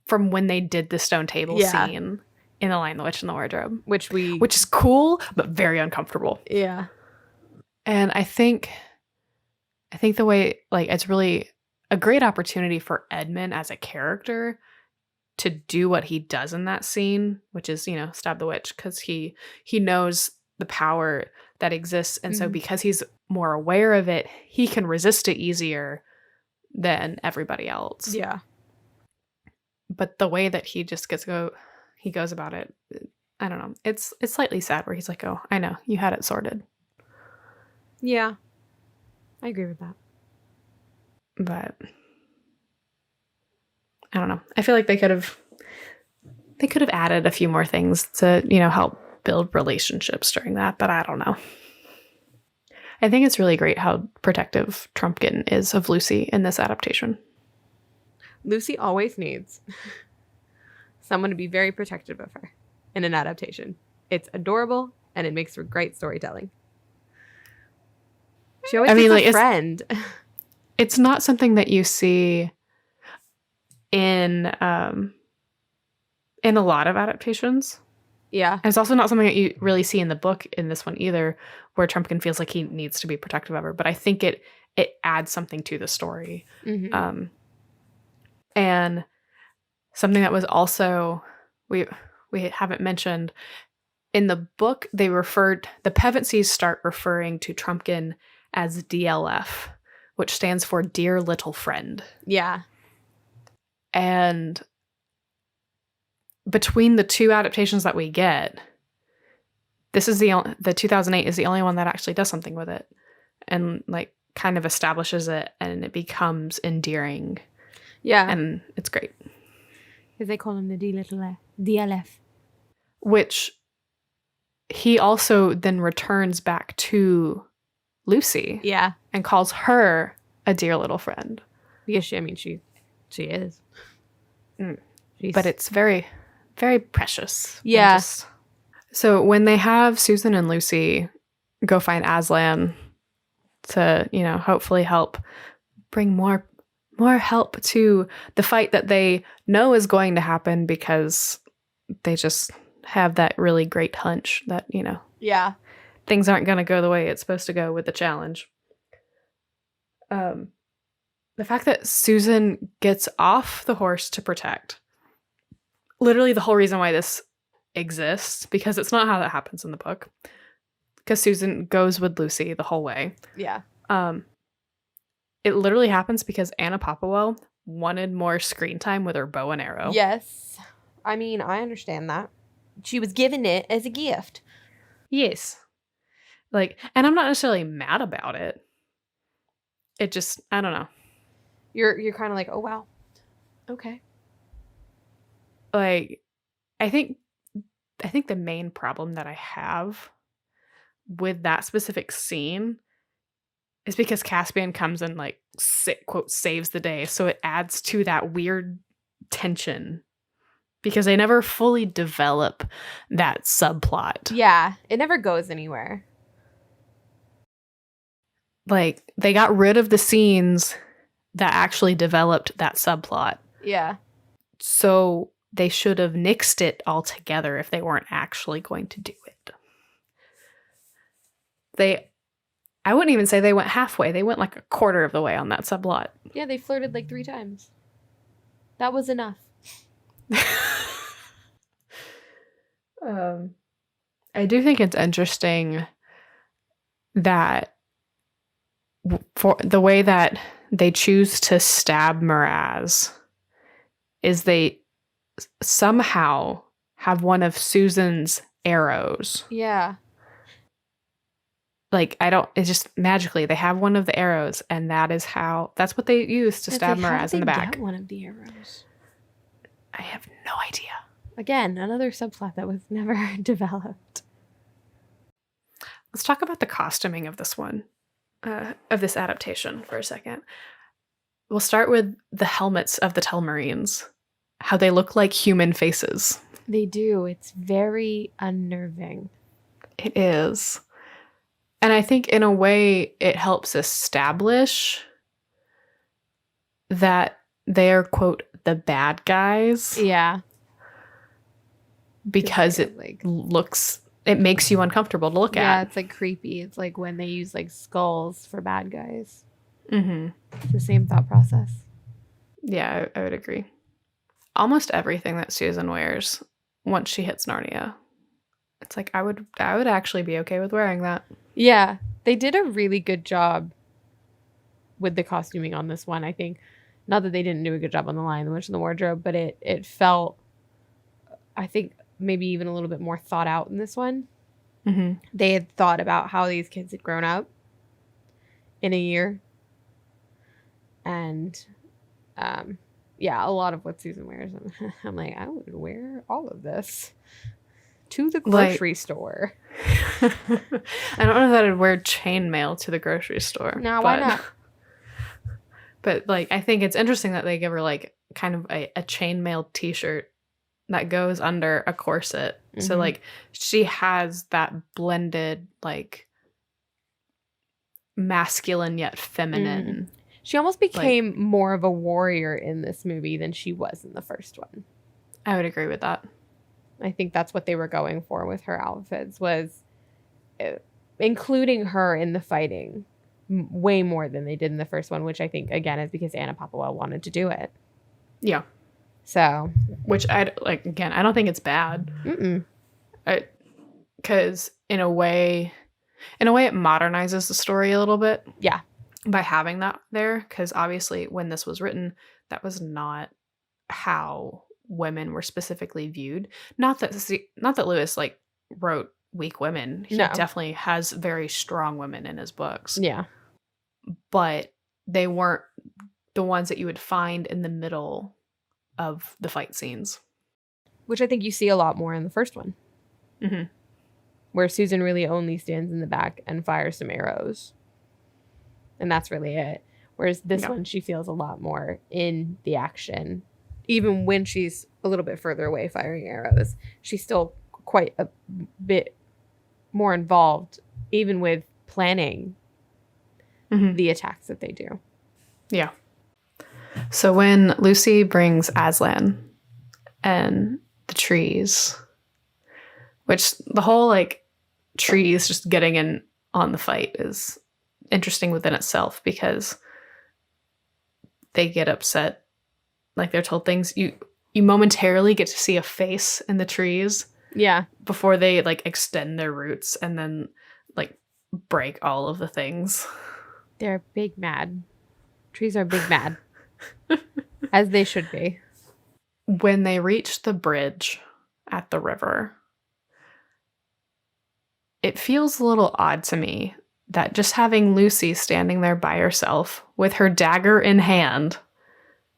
from when they did the stone table scene in The Lion, the Witch, and the Wardrobe. Which is cool, but very uncomfortable. Yeah. And I think the way, like, it's really a great opportunity for Edmund as a character to do what he does in that scene, which is, you know, stab the witch, because he knows the power that exists. And so because he's more aware of it, he can resist it easier than everybody else. Yeah. But the way that he just he goes about it, I don't know. It's slightly sad where he's like, oh, I know, you had it sorted. Yeah. I agree with that. But I don't know. I feel like they could have They could have added a few more things to, you know, help build relationships during that, but I don't know. I think it's really great how protective Trumpkin is of Lucy in this adaptation. Lucy always needs someone to be very protective of her in an adaptation. It's adorable, and it makes for great storytelling. She always needs a friend. It's not something that you see in a lot of adaptations. Yeah. And it's also not something that you really see in the book in this one either, where Trumpkin feels like he needs to be protective of her. But I think it adds something to the story. Mm-hmm. And something that was also, we haven't mentioned, in the book, the Pevensies start referring to Trumpkin as DLF, which stands for Dear Little Friend. Yeah. And between the two adaptations that we get, this is the 2008 is the only one that actually does something with it and like kind of establishes it, and it becomes endearing. Yeah. And it's great. Because they call him the DLF. Which he also then returns back to Lucy. Yeah. And calls her a dear little friend. Because she is. But it's very, very precious. Yeah. So when they have Susan and Lucy go find Aslan to, you know, hopefully help bring more help to the fight that they know is going to happen, because they just have that really great hunch that, you know, yeah, things aren't going to go the way it's supposed to go with the challenge. The fact that Susan gets off the horse to protect, literally the whole reason why this exists, because it's not how that happens in the book, because Susan goes with Lucy the whole way. Yeah. It literally happens because Anna Popplewell wanted more screen time with her bow and arrow. Yes. I mean, I understand that. She was given it as a gift. Yes. Like, and I'm not necessarily mad about it. It just, I don't know. You're kind of like, oh, wow. Okay. Like, I think the main problem that I have with that specific scene is because Caspian comes and like quote saves the day, so it adds to that weird tension because they never fully develop that subplot. Yeah, it never goes anywhere. Like, they got rid of the scenes that actually developed that subplot. Yeah. So they should have nixed it altogether if they weren't actually going to do it. I wouldn't even say they went halfway. They went like a quarter of the way on that subplot. Yeah, they flirted like 3 times. That was enough. I do think it's interesting that for the way that they choose to stab Miraz is they somehow have one of Susan's arrows. Yeah. Like, it's just magically, they have one of the arrows, and that's what they use to stab Miraz in the back. Get one of the arrows? I have no idea. Again, another subplot that was never developed. Let's talk about the costuming of this one, of this adaptation for a second. We'll start with the helmets of the Telemarines, how they look like human faces. They do. It's very unnerving. It is. And I think in a way it helps establish that they're, quote, the bad guys. Yeah. Because it makes you uncomfortable to look at. Yeah, it's like creepy. It's like when they use like skulls for bad guys. Mm-hmm. It's the same thought process. Yeah, I would agree. Almost everything that Susan wears once she hits Narnia, it's like I would actually be okay with wearing that. Yeah, they did a really good job with the costuming on this one, I think. Not that they didn't do a good job on The Lion, the Witch, and the Wardrobe, but it felt, I think, maybe even a little bit more thought out in this one. Mm-hmm. They had thought about how these kids had grown up in a year. And yeah, a lot of what Susan wears. I'm like, I would wear all of this to the grocery store. I don't know that I'd wear chainmail to the grocery store. No, why not? But like, I think it's interesting that they give her like kind of a chainmail t-shirt that goes under a corset. Mm-hmm. So like she has that blended like masculine yet feminine. She almost became more of a warrior in this movie than she was in the first one. I would agree with that. I think that's what they were going for with her outfits, was including her in the fighting way more than they did in the first one, which I think, again, is because Anna Popplewell wanted to do it. Yeah. So. Which I don't think it's bad. Because in a way it modernizes the story a little bit. Yeah. By having that there, because obviously when this was written, that was not how women were specifically viewed. Not that Lewis like wrote weak women. He definitely has very strong women in his books. Yeah. But they weren't the ones that you would find in the middle of the fight scenes. Which I think you see a lot more in the first one. Mm-hmm. Where Susan really only stands in the back and fires some arrows. And that's really it. Whereas this one, she feels a lot more in the action. Even when she's a little bit further away firing arrows, she's still quite a bit more involved, even with planning the attacks that they do. Yeah. So when Lucy brings Aslan and the trees, which the whole like trees just getting in on the fight is interesting within itself, because they get upset, like they're told things. You momentarily get to see a face in the trees, before they like extend their roots and then like break all of the things. They're big mad. Trees are big mad. As they should be. When they reach the bridge at the river, it feels a little odd to me that just having Lucy standing there by herself with her dagger in hand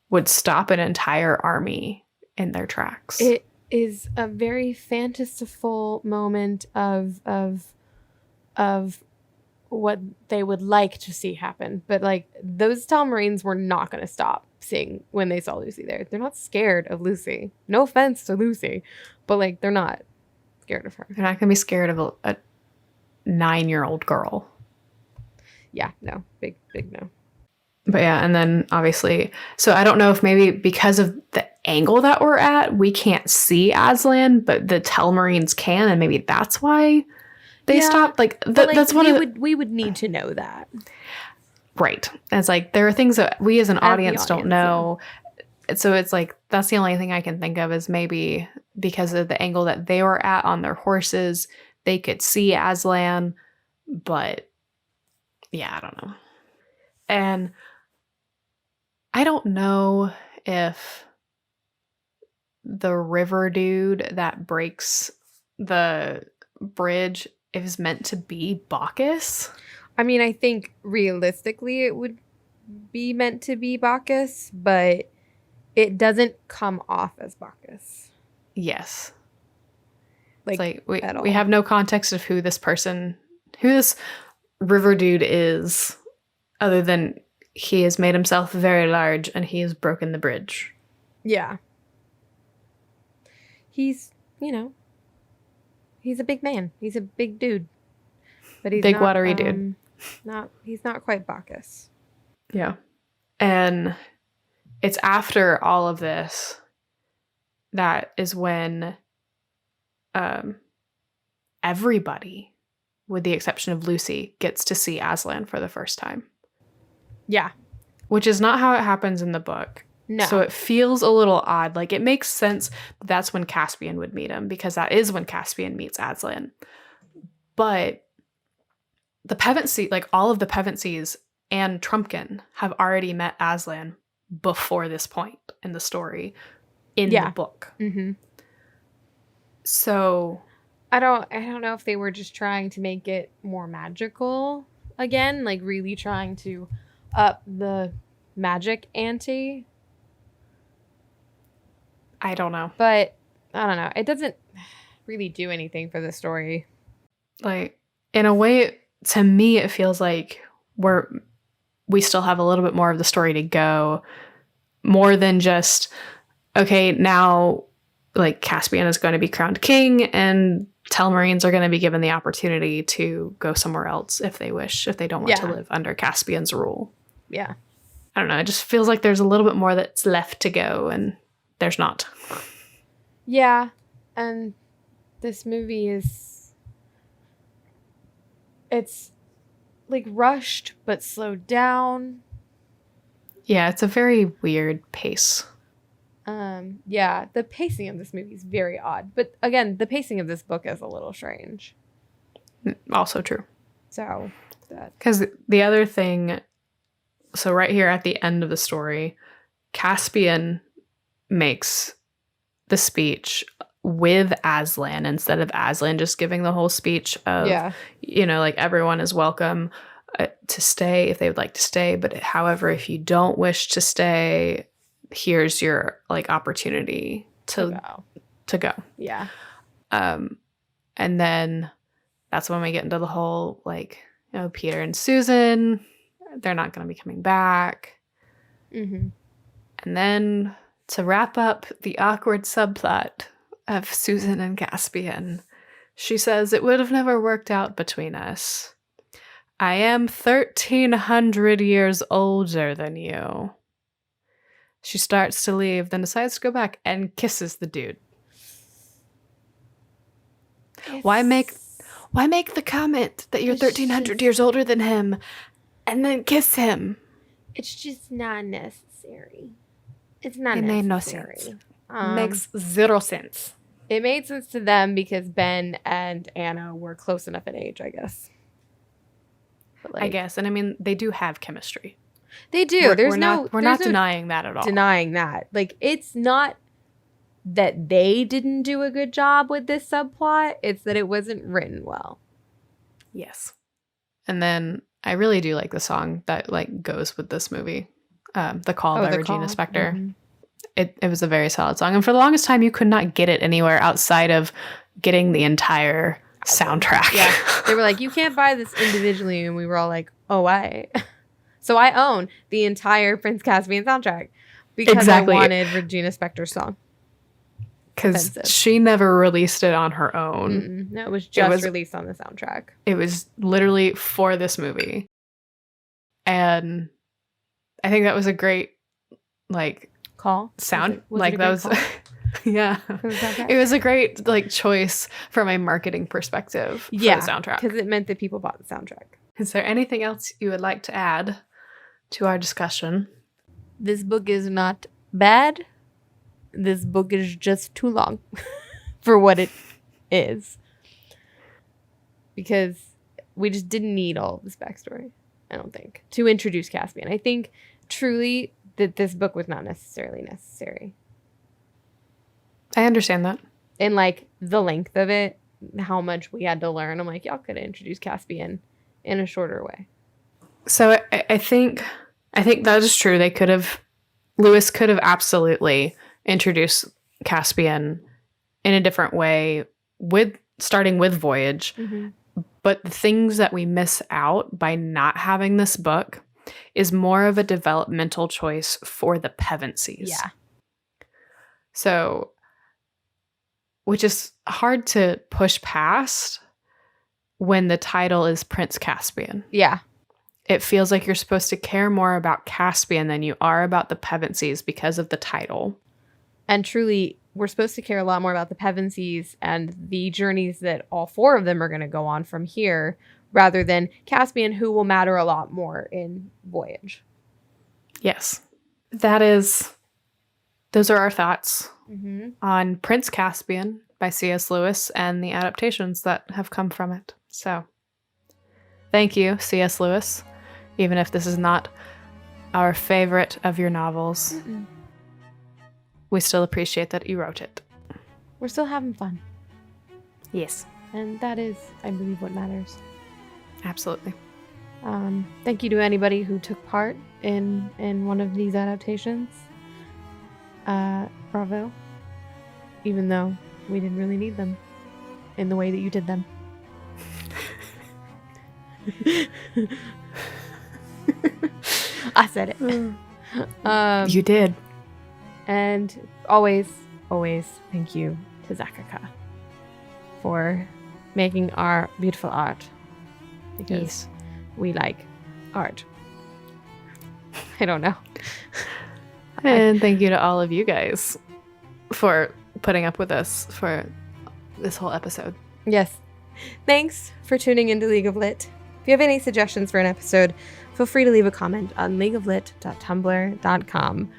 would stop an entire army in their tracks. It is a very fanciful moment of what they would like to see happen. But like, those Telemarines were not going to stop seeing when they saw Lucy there. They're not scared of Lucy. No offense to Lucy, but like, they're not scared of her. They're not going to be scared of a 9-year-old girl. Yeah, no. Big no. But yeah, and then obviously, so I don't know if maybe because of the angle that we're at, we can't see Aslan, but the Telemarines can, and maybe that's why they stopped. Like, that's one we would need to know that. Right. And it's like, there are things that we as an audience don't know. Yeah. So it's like, that's the only thing I can think of, is maybe because of the angle that they were at on their horses, they could see Aslan, but yeah, I don't know. And I don't know if the river dude that breaks the bridge is meant to be Bacchus. I mean, I think realistically it would be meant to be Bacchus, but it doesn't come off as Bacchus. Yes. Like we have no context of who this river dude is, other than he has made himself very large and he has broken the bridge. Yeah. He's a big man. He's a big dude. But he's big watery dude. He's not quite Bacchus. Yeah. And it's after all of this that is when everybody, with the exception of Lucy, gets to see Aslan for the first time. Yeah. Which is not how it happens in the book. No. So it feels a little odd. Like, it makes sense that's when Caspian would meet him, because that is when Caspian meets Aslan. But the Pevensey, like all of the Pevensies and Trumpkin have already met Aslan before this point in the story in the book. Mm-hmm. So I don't know if they were just trying to make it more magical again, like really trying to up the magic ante. I don't know. But I don't know. It doesn't really do anything for the story. Like, in a way, to me, it feels like we still have a little bit more of the story to go, more than just, okay, now, like, Caspian is going to be crowned king, and Telemarines are going to be given the opportunity to go somewhere else if they wish, if they don't want to live under Caspian's rule. Yeah. I don't know. It just feels like there's a little bit more that's left to go, and there's not. Yeah. And this movie it's like rushed but slowed down. Yeah, it's a very weird pace. Yeah, the pacing of this movie is very odd. But again, the pacing of this book is a little strange. Also true. So that, because the other thing, so right here at the end of the story, Caspian makes the speech with Aslan instead of Aslan just giving the whole speech of, like, everyone is welcome to stay if they would like to stay. But however, if you don't wish to stay, here's your, like, opportunity to go. Yeah. And then that's when we get into the whole, like, Peter and Susan, they're not going to be coming back. Mm-hmm. And then to wrap up the awkward subplot of Susan and Caspian, she says, it would have never worked out between us. I am 1,300 years older than you. She starts to leave, then decides to go back and kisses the dude. Why make the comment that you're 1,300 years older than him and then kiss him? It's just not necessary. It's not necessary. It made no sense. Makes zero sense. It made sense to them because Ben and Anna were close enough in age, I guess. But, like, I guess. And I mean, they do have chemistry. They do. We're not denying that at all. Denying that. Like, it's not that they didn't do a good job with this subplot. It's that it wasn't written well. Yes. And then I really do like the song that, like, goes with this movie. The Call by Regina Spektor. Mm-hmm. It was a very solid song. And for the longest time, you could not get it anywhere outside of getting the entire soundtrack. Yeah. They were like, you can't buy this individually. And we were all like, oh, why? So I own the entire Prince Caspian soundtrack because I wanted Regina Spektor's song. Because she never released it on her own. No, it was just released on the soundtrack. It was literally for this movie. And I think that was a great, like, call sound. Was like, it that was, yeah. It was a great, like, choice from a marketing perspective for the soundtrack. Because it meant that people bought the soundtrack. Is there anything else you would like to add to our discussion? This book is not bad. This book is just too long for what it is. Because we just didn't need all of this backstory, I don't think, to introduce Caspian. I think truly that this book was not necessarily necessary. I understand that. And, like, the length of it, how much we had to learn. I'm like, y'all could have introduced Caspian in a shorter way. So I think that is true. Lewis could have absolutely introduced Caspian in a different way, starting with Voyage. Mm-hmm. But the things that we miss out by not having this book is more of a developmental choice for the Pevensies. Yeah. So, which is hard to push past when the title is Prince Caspian. Yeah. It feels like you're supposed to care more about Caspian than you are about the Pevensies because of the title. And truly, we're supposed to care a lot more about the Pevensies and the journeys that all four of them are going to go on from here, rather than Caspian, who will matter a lot more in Voyage. Yes. Those are our thoughts on Prince Caspian by C.S. Lewis and the adaptations that have come from it. So, thank you, C.S. Lewis, even if this is not our favorite of your novels. Mm-mm. We still appreciate that you wrote it. We're still having fun. Yes. And that is, I believe, what matters. Absolutely. Thank you to anybody who took part in one of these adaptations. Bravo. even though we didn't really need them in the way that you did them. I said it. You did. And always thank you to Zakaka for making our beautiful art. Because Yes. we like art. I don't know. And thank you to all of you guys for putting up with us for this whole episode. Yes. Thanks for tuning into League of Lit. If you have any suggestions for an episode, feel free to leave a comment on leagueoflit.tumblr.com